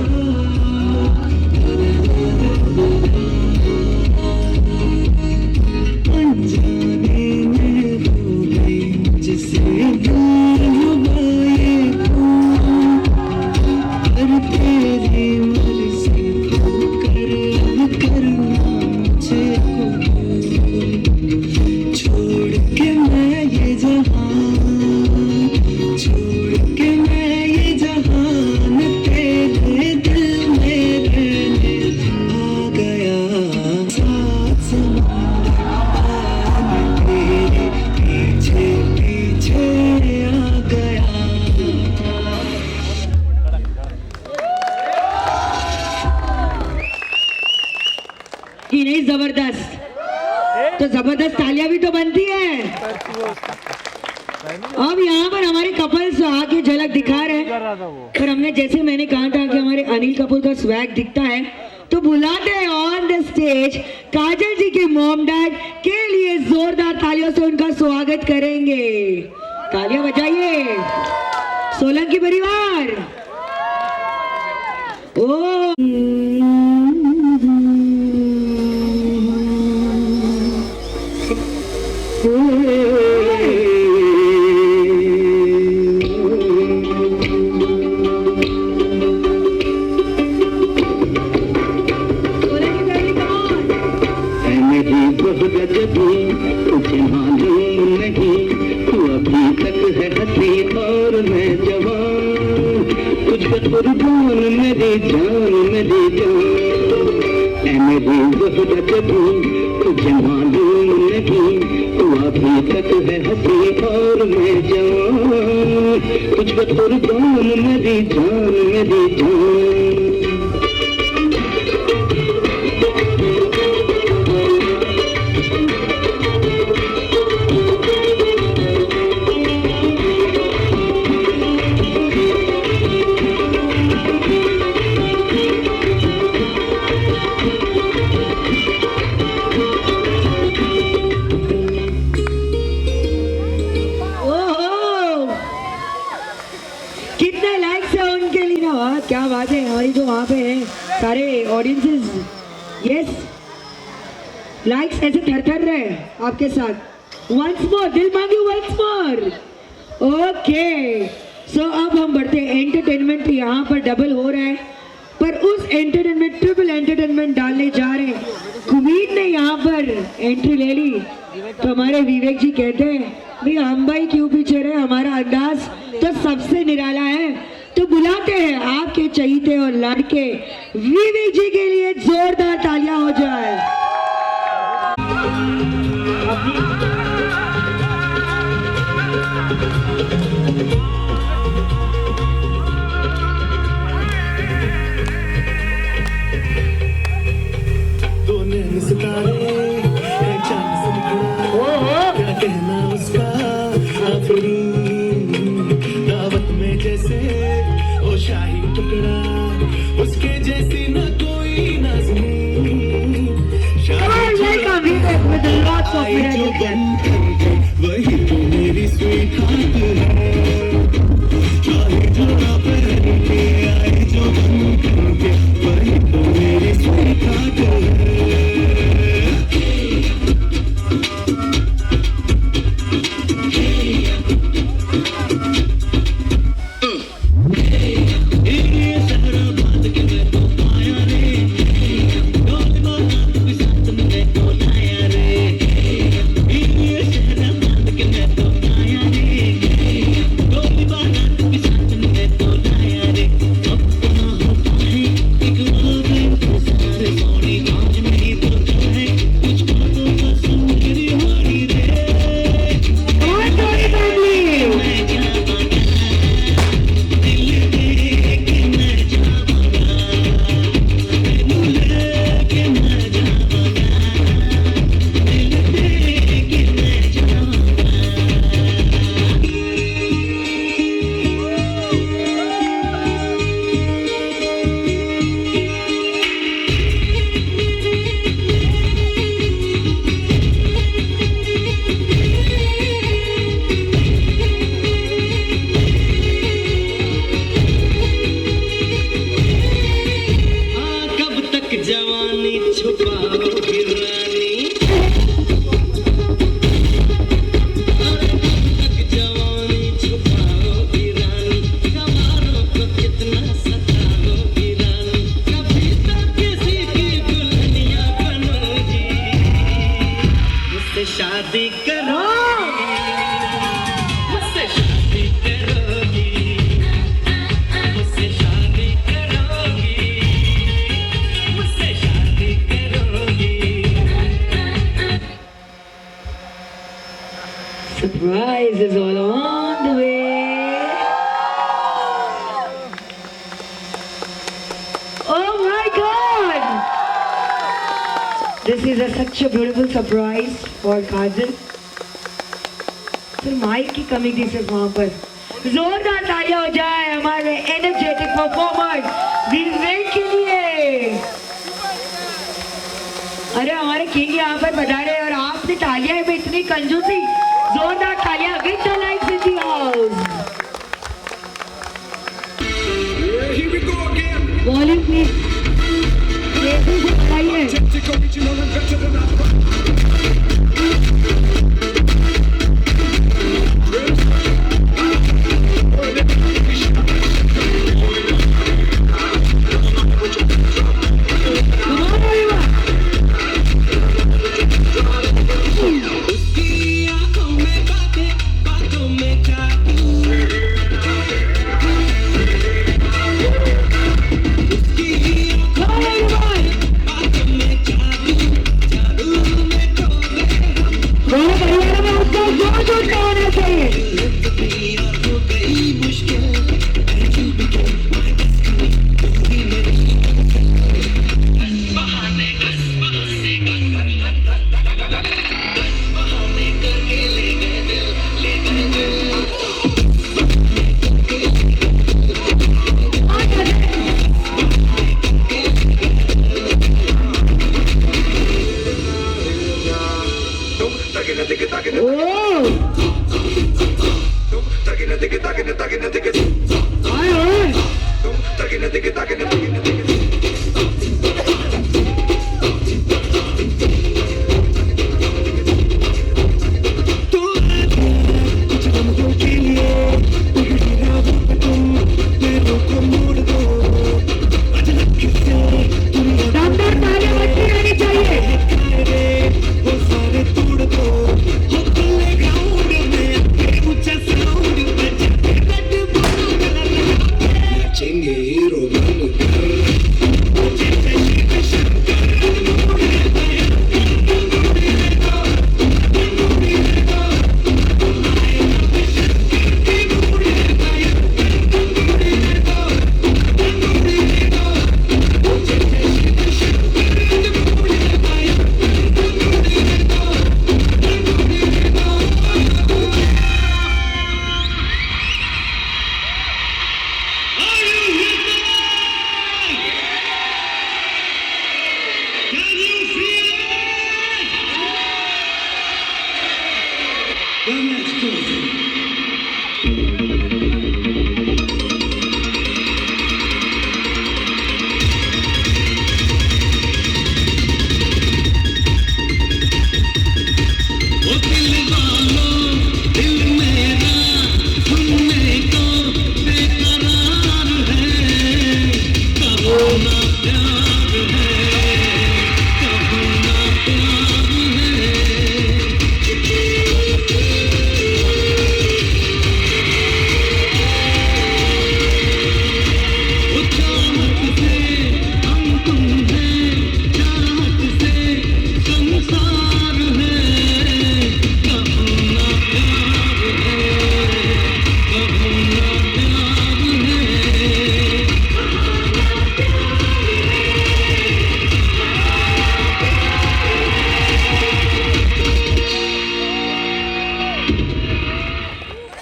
कि नहीं जबरदस्त, तो जबरदस्त तालियां भी तो बनती है। अब यहाँ पर हमारे कपल्स आके झलक दिखा रहे हैं, पर हमने जैसे मैंने कहा था कि हमारे अनिल कपूर का स्वैग दिखता है, तो बुलाते हैं ऑन द स्टेज काजल जी के मॉम डैड के लिए जोरदार तालियों से उनका स्वागत करेंगे। तालियां बजाइए सोलंकी परिवार। ओ तुझे मालूम नहीं तू अभी तक है हसी और मैं जवान, तुझ पे कुर्बान मेरी जान मेरी जान। ऐ मेरी ज़रूरत भी तुझे मालूम नहीं तू अभी तक है हसी और मैं जवान, तुझ पे कुर्बान मेरी जान मेरी जान। क्या बात है, हमारी जो वहाँ पे है सारे ऑडियंसेस, यस लाइक्स ऐसे थर रहे हैं आपके साथ। वंस मोर, दिल मांगे वंस मोर। ओके सो अब हम बढ़ते हैं, एंटरटेनमेंट यहाँ पर डबल हो रहा है, पर उस एंटरटेनमेंट ट्रिपल एंटरटेनमेंट डालने जा रहे हैं। कुमीर ने यहाँ पर एंट्री ले ली, तो हमारे विवेक जी कहते हैं भाई हम भाई क्यों पीछे रहे, हमारा अंदाज तो सबसे निराला है। तो बुलाते हैं आपके चहीते और लड़के विवेक जी के लिए, जोरदार तालियां हो जाए। दो नैन सितारे चांद से निकला, क्या कहना उसका आखिरी दावत में जैसे ओ शाही टुकड़ा, उसके जैसी न कोई नाज़नीन। वही तो मेरी स्वीट हार्ट है, चाहे जोड़ा पहन के आए जो बन के, वही तो मेरी स्वीट हार्ट है। This is such a beautiful surprise for Kajal. सिर्फ माइक की कमी थी सिर्फ वहाँ पर. जोरदार तालियां हो जाए हमारे एनर्जेटिक परफॉर्मर विवेक के लिए. अरे हमारे किंग यहाँ पर पधारे और आपने तालियां में इतनी कंजूसी. जोरदार तालियां with the lights in the house. Volume please. तेजी से बढ़ाइए.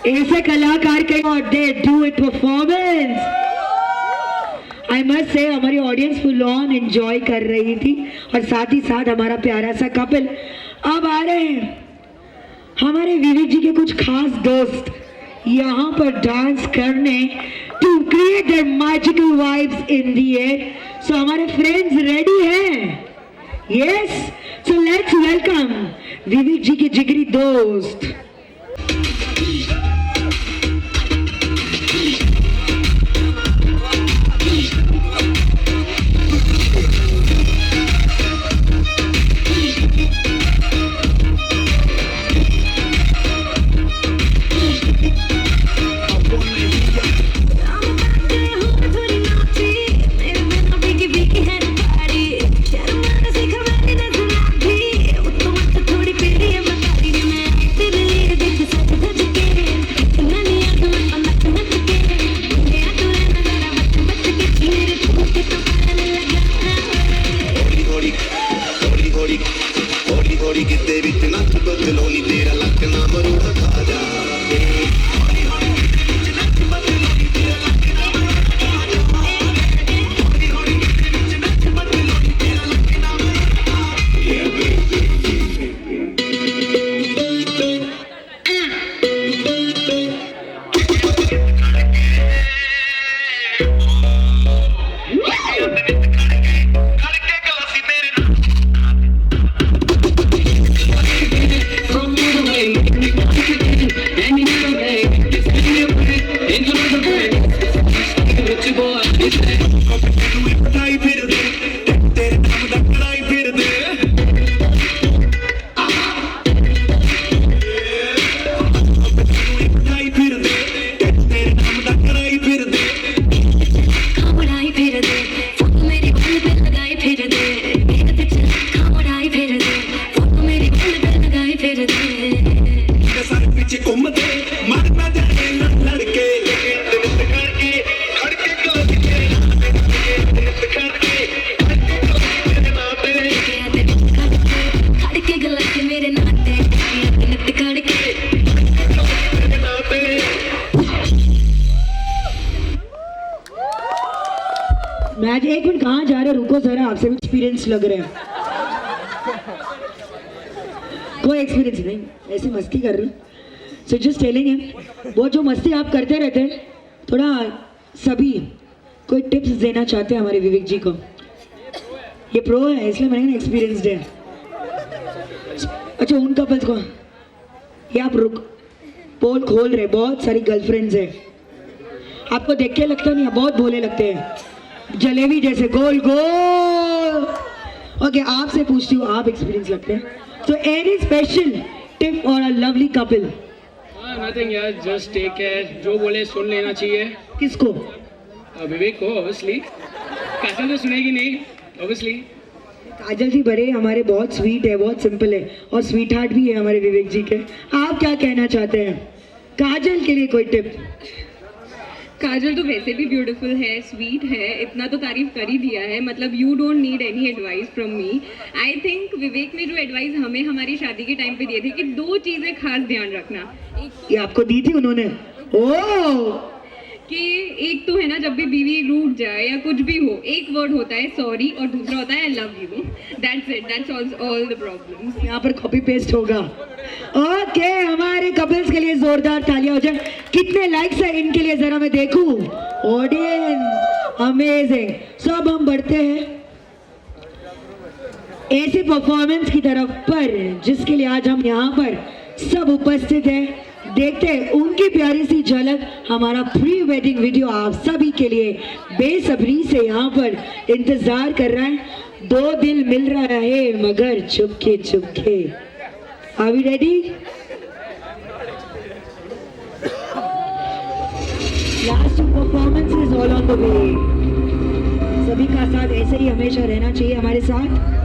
ऐसे कलाकार के और they do it performance. I must say हमारी ऑडियंस फुल ऑन एंजॉय कर रही थी और साथ ही साथ हमारा प्यारा सा कपल अब आ रहे हैं. हमारे विवेक जी के कुछ खास दोस्त यहाँ पर डांस करने to create the magical vibes in the air. So हमारे फ्रेंड्स रेडी हैं? Yes. So let's welcome Vivek ji के जिगरी दोस्त. थोड़ी पीड़ी है बता दी मैं तेरे लिए पटाई फिर दे तेरे नाम दा कराई फिर दे पटाई फिर दे तेरे नाम दा कराई फिर दे खामड़ाई फिर दे फोटो मेरी गोल पे लगाई फिर दे खामड़ाई फिर दे फोटो मेरी गोल पे लगाई फिर दे सारे पीछे घूमते मारना जाए लड़के खड़के गलत मेरे नाते नत खड़के मैं आज एक मिनट कहाँ जा रहे हो, रुको जरा, आपसे भी एक्सपीरियंस लग रहे हैं। कोई एक्सपीरियंस नहीं, ऐसी मस्ती कर रही हूँ। सो जस्ट टेलिंग है, वो जो मस्ती आप करते रहते हैं, थोड़ा सभी कोई टिप्स देना चाहते हैं हमारे विवेक जी को। ये प्रो है इसलिए मैंने एक्सपीरियंस है। अच्छा उन कपल्स को ये आप रुक पोल खोल रहे, बहुत सारी गर्लफ्रेंड्स है, आपको देख के लगता नहीं है, बहुत भोले लगते हैं, जलेबी जैसे गोल गोल। ओके आपसे पूछती हूँ, आप एक्सपीरियंस लगते हैं, तो एनी स्पेशल टिप और अ लवली कपल? नथिंग यार, जस्ट टेक केयर, जो बोले सुन लेना चाहिए। किसको? विवेक को ऑब्वियसली, काजल तो सुनेगी नहीं ऑब्वियसली। काजल जी बड़े हमारे बहुत स्वीट है, बहुत सिंपल है, और स्वीट हार्ट भी है हमारे विवेक जी के। आप क्या कहना चाहते हैं काजल के लिए कोई टिप? काजल तो वैसे भी ब्यूटीफुल है, स्वीट है, इतना तो तारीफ कर ही दिया है, मतलब you don't need any advice from me. I think Vivek ने जो एडवाइस हमें हमारी शादी के टाइम पे दिए थे कि 2 चीज़ें खास ध्यान रखना। ये आपको दी थी उन्होंने? ओह कि एक तो है ना, जब भी बीवी रूठ जाए या कुछ भी हो, एक वर्ड होता है सॉरी और दूसरा होता है I love you. That's it, that's all the problems. यहाँ पर कॉपी पेस्ट होगा। ओके हमारे कपल्स के लिए जोरदार तालियां हो जाए। कितने लाइक्स है इनके लिए जरा मैं देखूं। Audience amazing. सो अब हम बढ़ते हैं ऐसे परफॉर्मेंस की तरफ पर जिसके लिए आज हम यहाँ पर सब उपस्थित हैं। देखते हैं उनकी प्यारी सी झलक। हमारा प्री वेडिंग वीडियो आप सभी के लिए बेसब्री से यहाँ पर इंतजार कर रहा है। 2 दिल मिल रहा है मगर Chupke Chupke. Are we ready? Last 2 performances all on the way. सभी का साथ ऐसे ही हमेशा रहना चाहिए हमारे साथ।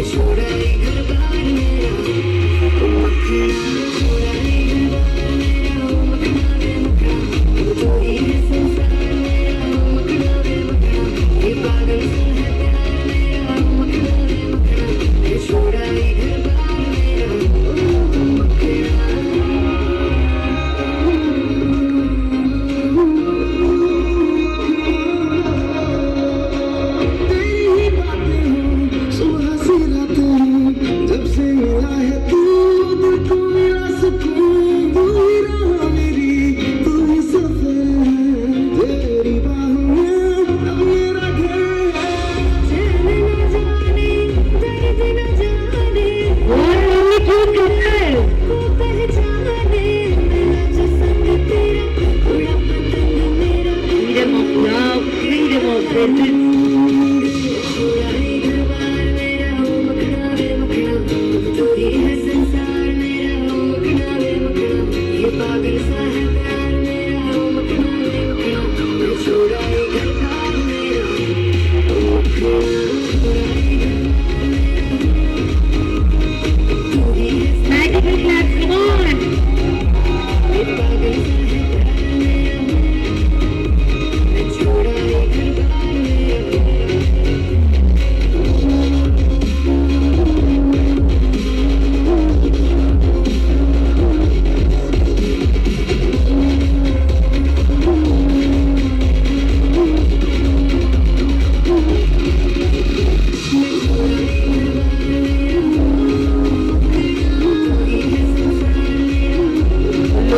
छोड़ा ही घर बार मेरा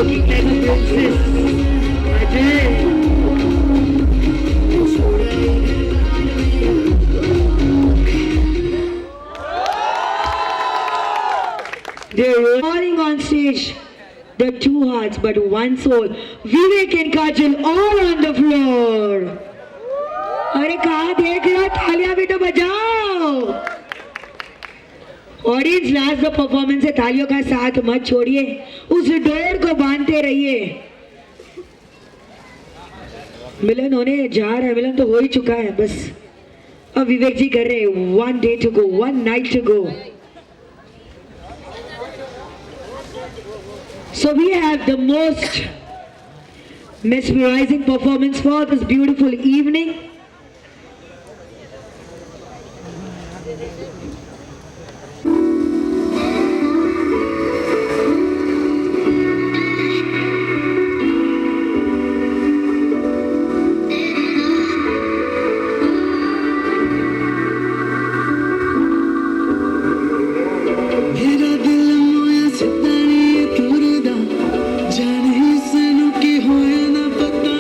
looking like a princess. Ajay. They're falling on stage. The two hearts, but one soul. Vivek and Kajal all on the floor. अरे कहाँ देख रहे हो? तालियां भी तो बजाओ. ऑडियंस लास्ट द परफॉर्मेंस है, तालियों का साथ मत छोड़िए, उस डोर को बांधते रहिए. मिलन होने जा रहा है, मिलन तो हो ही चुका है, बस अब विवेक जी कर रहे हैं. 1 day to go, 1 night to go. So we have the most mesmerizing performance for this beautiful evening. मेरा दिल मोया सितानी तुरदा जाने इसनु की होया ना पता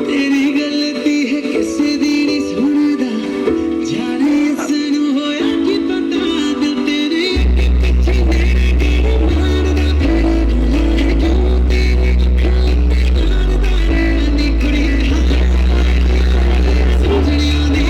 तेरी गलती है किसे दी नहीं सुनदा जाने इसनु होया की पता दिल तेरे पीछे मेरे मारदा फिरे क्यों तेरे मारदा नी कुड़ी समझनी आंदी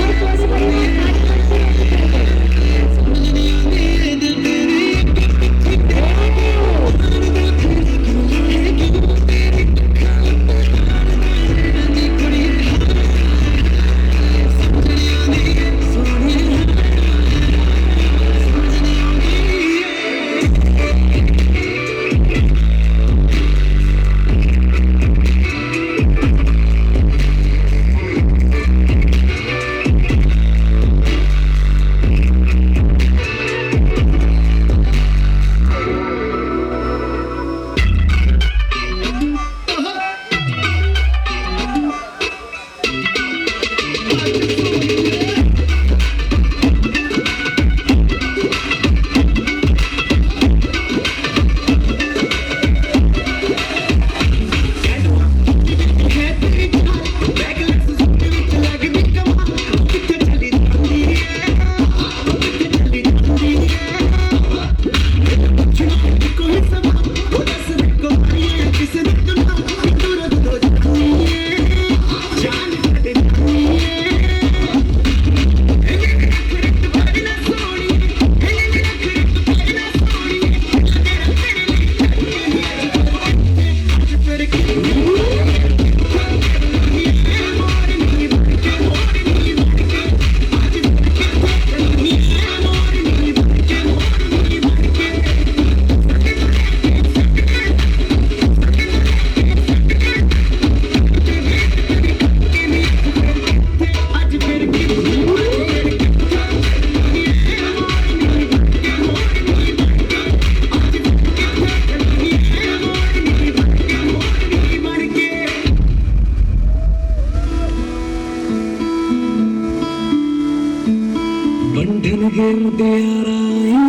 बंधन गिरदे आराया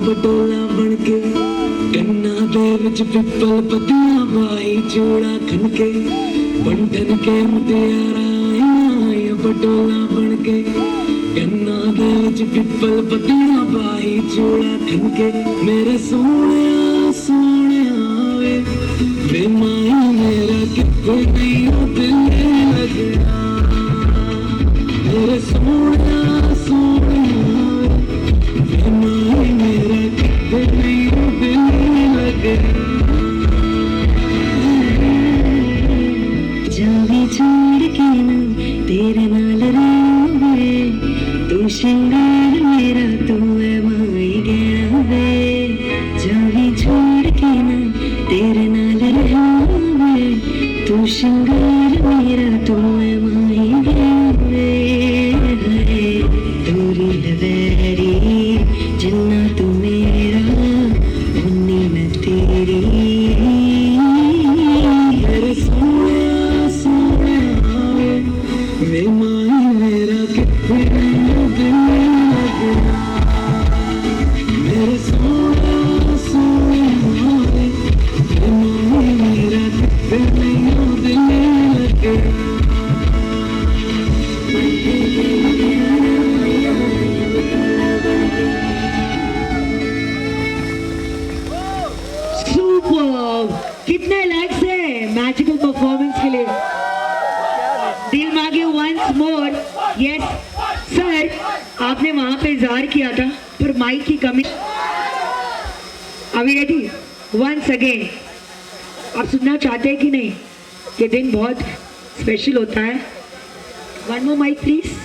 बटोला बनके कन्ना दे विच पिपल पतियां बाई चूड़ा खनके बंधन गिरदे आराया बटोला बनके कन्ना दे विच पिपल पतियां बाई चूड़ा खनके मेरे सोहणिया सोहणिया वे माया मेरा किथे नहीं ओ दिल लगना मेरे सोहणिया मेरा कितने नहीं दिल लगे जावी छोड़ के ना तेरे नाल रहे तू श्रृंगार मेरा तू है माई गया वे जावी छोड़ के ना तेरे नाल रहे तू श्रृंगार मेरा तू है माई गया वे दूरी लवेरी जिन्ना तू मेरा उन्नी मैं तेरी मेरे सोहणिया सोहणिया वे माई मेरा कितने दिल लगना मेरे सोहणिया सोहणिया वे वाओ, कितने लाइक्स है मैजिकल परफॉर्मेंस के लिए? दिल मांगे वंस मोर। यस सर, आपने वहां पे इजहार किया था पर माइक की कमी। अभी रेडी? Once again. आप सुनना चाहते हैं कि नहीं? ये दिन बहुत स्पेशल होता है। One more mic please.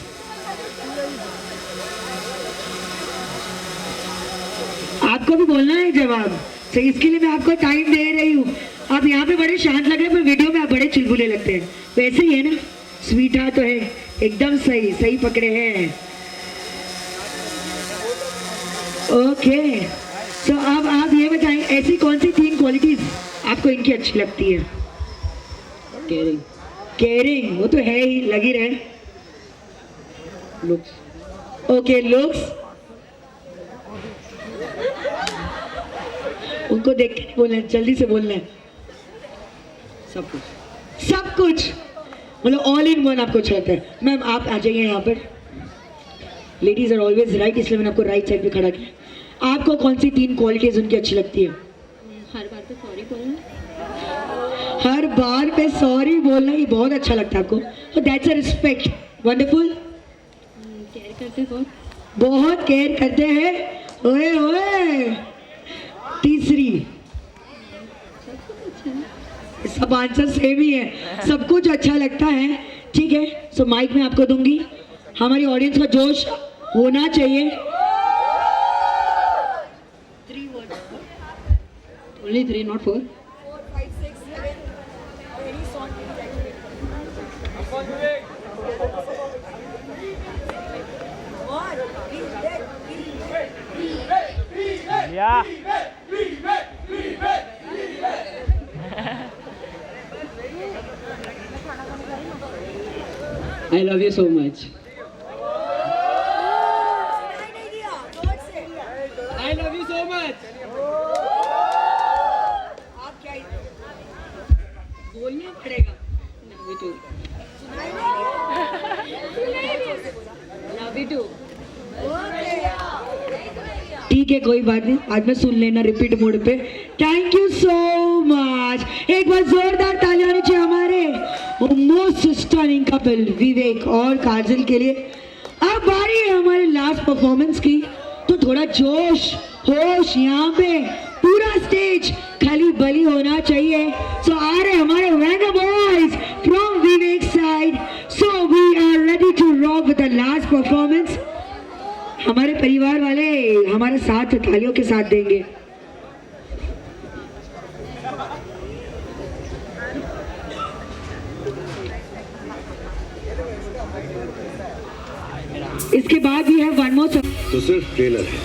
आपको भी बोलना है जवाब, तो इसके लिए मैं आपको टाइम दे रही हूँ। आप यहाँ पे बड़े शांत लग रहे हैं पर वीडियो में आप बड़े चिलबुले लगते हैं। वैसे ही है ना, स्वीट हार्ट तो है, एकदम सही सही पकड़े हैं। ओके, तो अब आप ये बताएं, ऐसी कौन सी 3 क्वालिटीज आपको इनकी अच्छी लगती है? केयरिंग, केयरिंग, वो तो है ही, लगी रहे। Looks, okay, looks. उनको देख के नहीं बोलना है, जल्दी से बोलना है। सब कुछ। सब कुछ मतलब ऑल इन वन आपको अच्छा लगता है। मैम आप आ जाइए यहाँ पर। लेडीज आर ऑलवेज राइट, इसलिए मैंने आपको राइट साइड पे खड़ा किया। आपको कौन सी 3 क्वालिटीज उनकी अच्छी लगती है? हर बार पे सॉरी बोलना, हर बार पे सॉरी बोलना, ये बहुत अच्छा लगता है आपको, तो that's a respect. Wonderful. Care करते बहुत, बहुत केयर करते हैं। ओए ओए। तीसरी, सब आंसर सेम ही है, सब कुछ अच्छा लगता है। ठीक है, सो माइक में आपको दूंगी। हमारी ऑडियंस का जोश होना चाहिए। Only 3, not 4. या I love you so much. I love you so much. बोलना पड़ेगा। Love you too. Love you too. ठीक है, कोई बात नहीं, बाद में सुन लेना रिपीट मोड पे। Thank you so much. एक बार जोरदार तालियां नीचे हमारे मोस्ट स्टनिंग कपल विवेक और काजल के लिए। अब बारी है हमारे लास्ट परफॉर्मेंस की, तो थोड़ा जोश होश यहाँ पे पूरा स्टेज खाली बली होना चाहिए। सो आ रहे हमारे Vega boys from Vivek side. So we are ready to rock with the last performance. हमारे परिवार वाले हमारे साथ तालियों के साथ देंगे। इसके बाद भी है वन मोर। तो सिर्फ ट्रेलर है,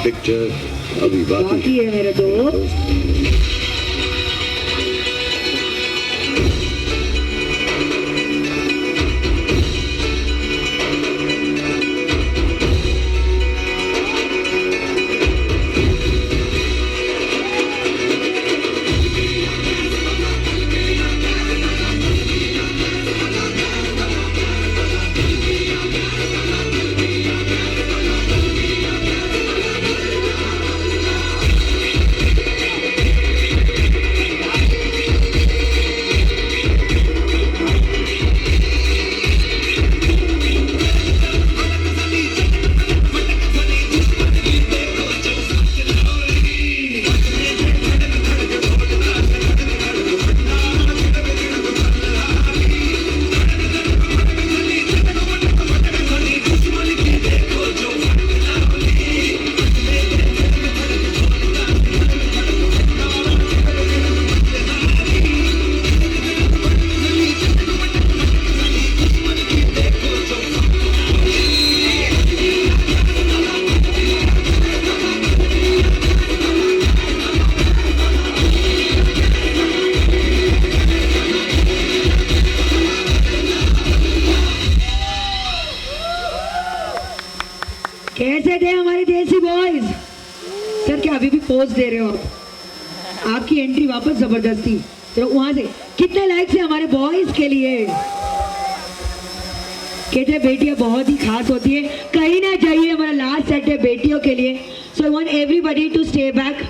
पिक्चर अभी बाकी है मेरे दोस्त। कैसे थे हमारे देसी बॉयज? सर क्या अभी भी पोज दे रहे हो आप? आपकी एंट्री वापस जबरदस्ती। चलो वहां से कितने लाइक्स है हमारे बॉयज के लिए? कहते हैं बेटियां बहुत ही खास होती है, कहीं ना जाइए, हमारा लास्ट सेट है बेटियों के लिए। So I want everybody to stay back.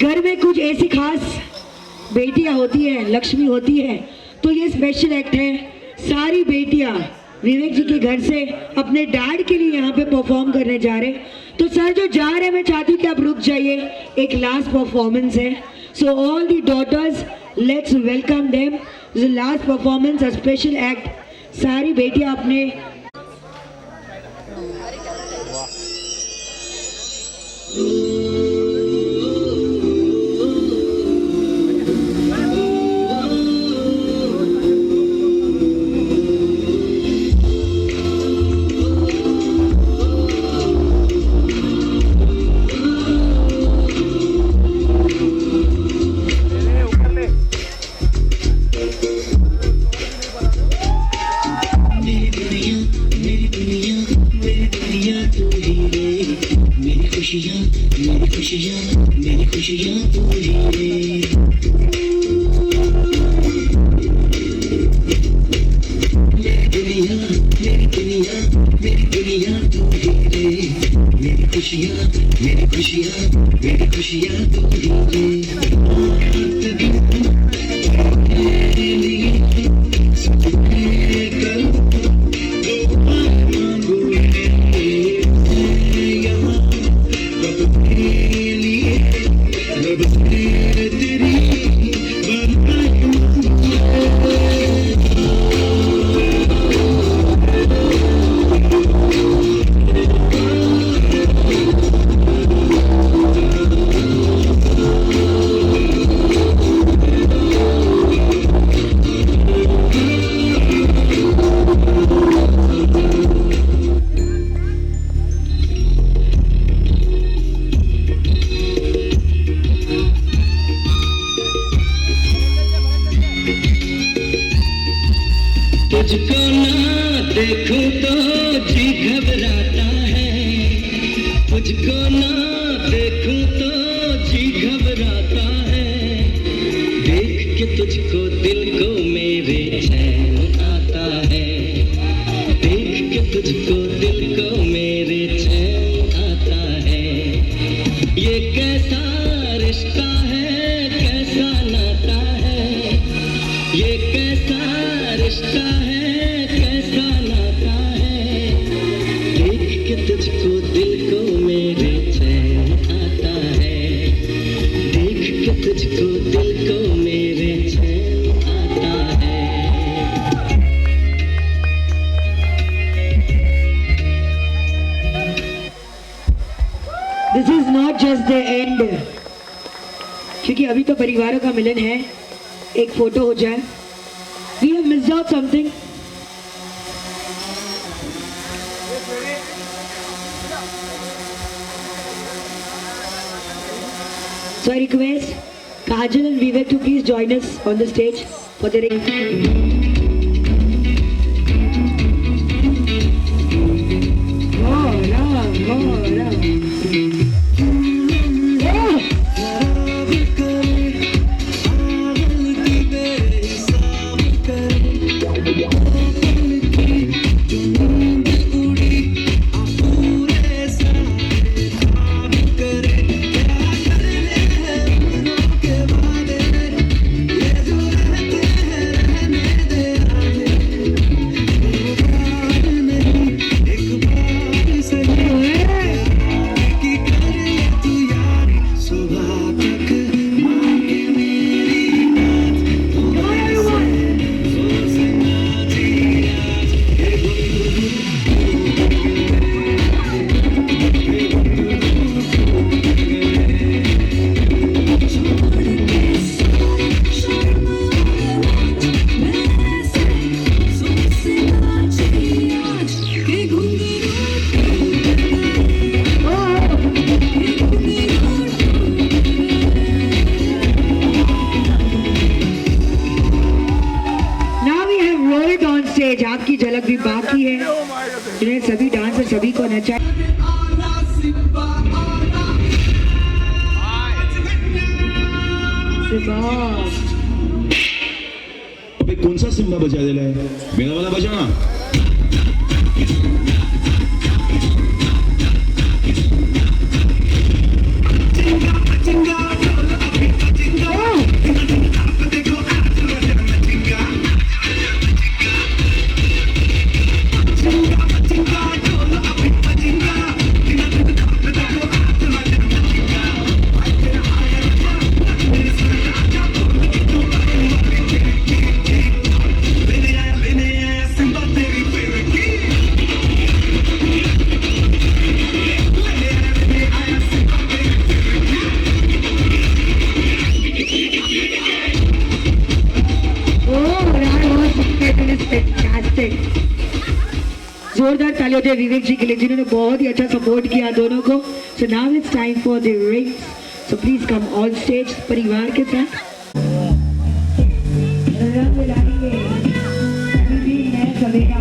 घर में कुछ ऐसी खास बेटियां होती है, लक्ष्मी होती है, तो ये स्पेशल एक्ट है। सारी बेटियां विवेक जी के घर से अपने डैड के लिए यहाँ पे परफॉर्म करने जा रहे। तो सर जो जा रहे हैं, मैं चाहती हूँ कि आप रुक जाइए, एक लास्ट परफॉर्मेंस है। So all the daughters, let's welcome them, last performance, a special act. सारी बेटियां अपने तुझको ना देखूं तो जी घबराता है, तुझको ना देखूं तो जी घबराता है, देख के तुझको दिल को मेरे चैन आता है, देख के तुझको दिल को मेरे चैन आता है। ये कैसा रिश्ता है, कैसा नाता है, ये कैसा रिश्ता है, कैसा नाता है, देख के तुझको दिल को मेरे चैन आता है, देख के तुझको दिल को मेरे चैन आता है। This is not just the end, क्योंकि अभी तो परिवारों का मिलन है। एक फोटो हो जाए। We have missed out something. So I request Kajal and Vivek to please join us on the stage for their आपकी झलक भी बाकी है। इन्हें सभी डांसर सभी को नचा। अबे कौन सा सिम्बा बजा दिला है? मेरा वाला बजाना। चिंगा चिंगा चिंगा fantastic. जोरदार तालियां हो जाए विवेक जी के लिए जिन्होंने बहुत ही अच्छा सपोर्ट किया दोनों को. So now it's time for the rings. So please come on stage परिवार के साथ. रंग लाएंगे अभी भी नया चलेगा.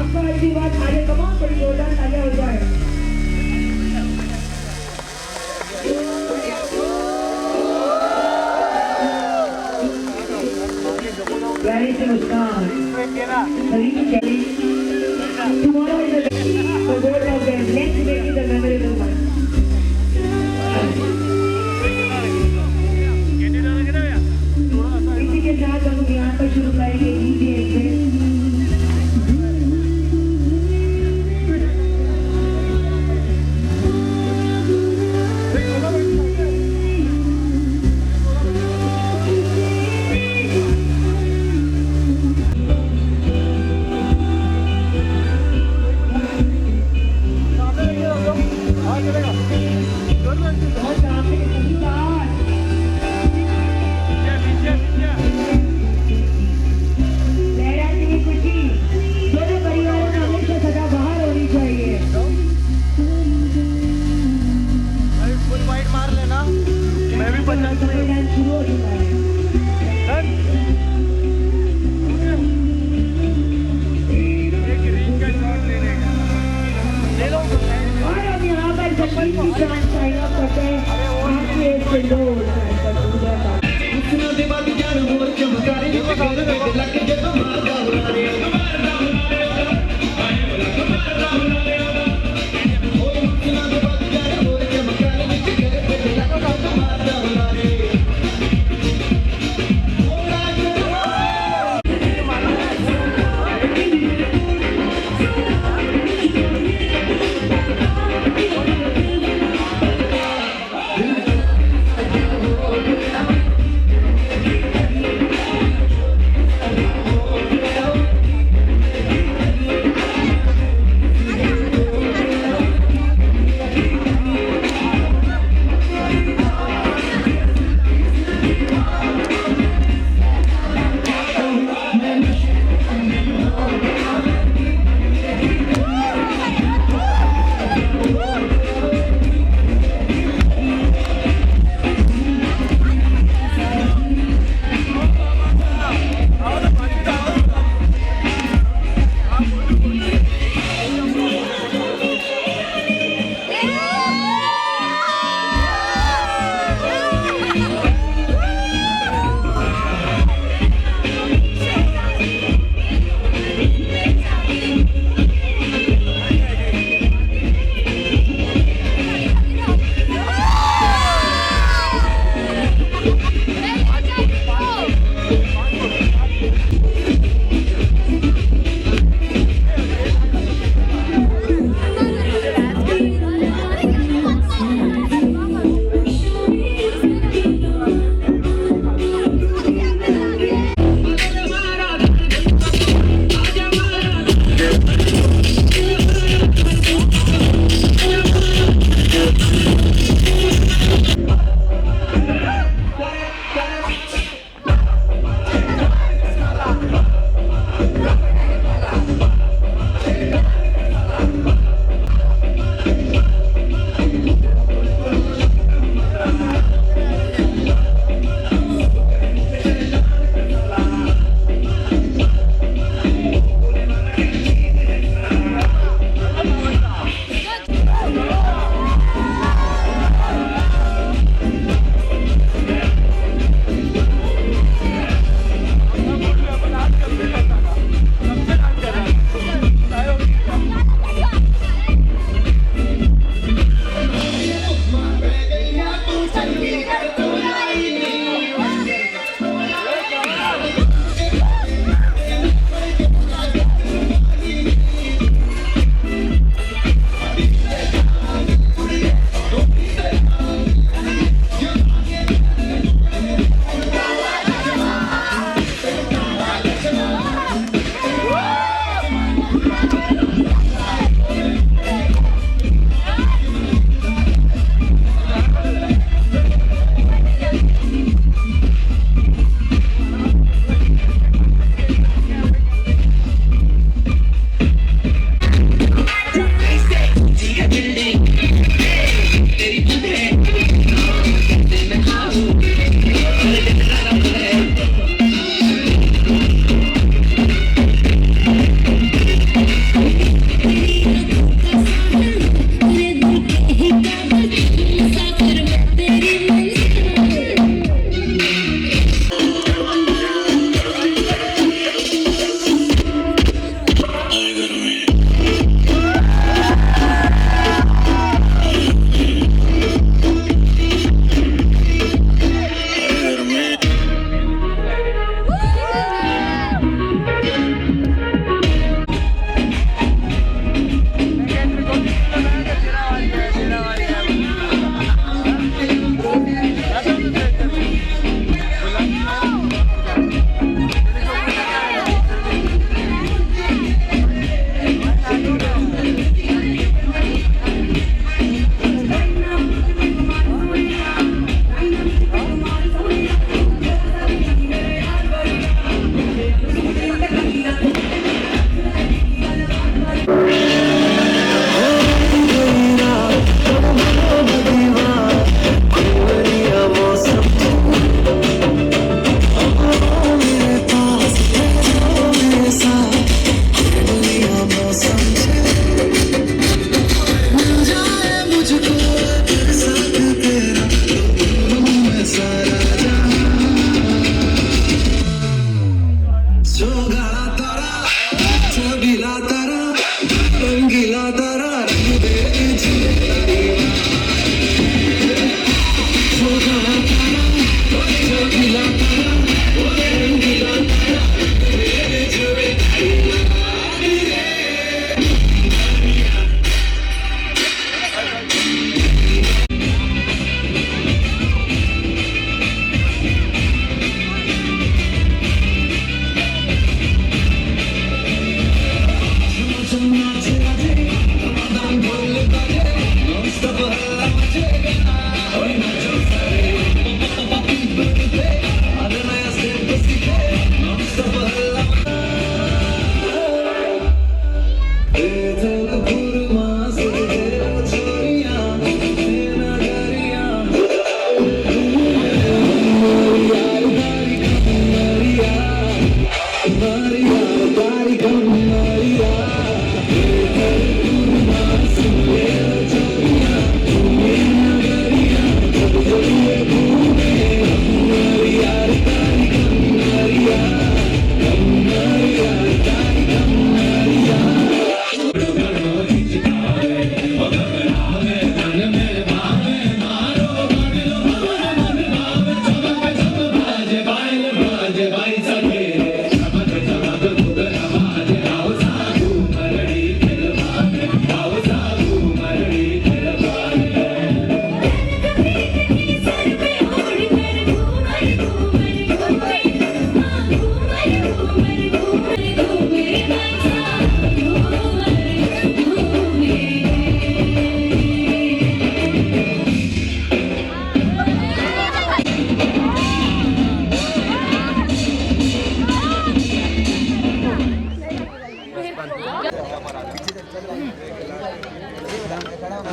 आपका आशीर्वाद आगे कमाओ बड़ी जोरदार तालियां हो जाए. प्यारी से मुस्कान शरीर की चली. Tomorrow is the word of them. Let's make it a memorable one. इसी के साथ हम यहाँ पर शुरू करेंगे DJ से.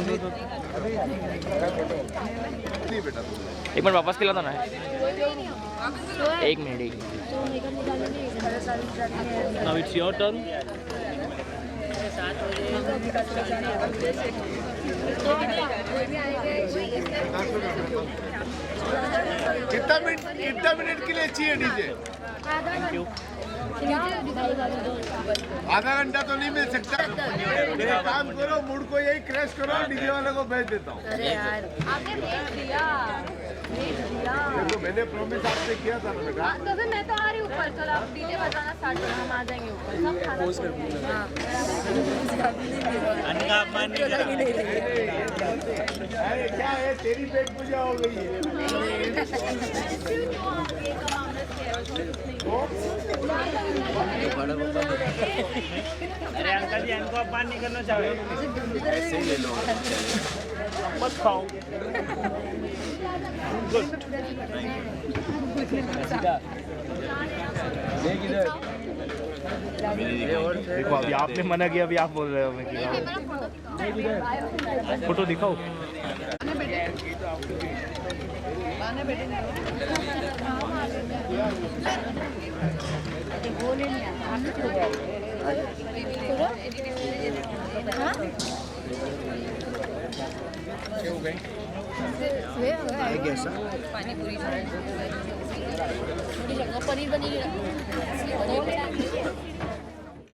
एक मिनट वापस खिला दो ना, एक minute. Now it's your turn. कितना मिनट के लिए चाहिए डीजे? आधा घंटा तो नहीं मिल सकता। एक काम करो, मूड को यही क्रैश करो, डीजे वाले को भेज देता हूँ। अरे यार आपने भेज दिया। देखो मैंने प्रॉमिस आपसे किया था ना बेटा। तो फिर मैं तो आ रही हूँ ऊपर। चलो आप डीजे बजाना स्टार्ट करो, हम आ जाएंगे ऊपर। सब खाना अरे क्या है, तेरी पेट पूजा हो गई है। अरे अंकल जी, इनको अपमान नहीं करना चाहिए। ऐसे ले लो, मत खाओ। देखो अभी आपने मना किया, अभी आप बोल रहे हो मैं खिलाऊं। फोटो दिखाओ। पनीर बनी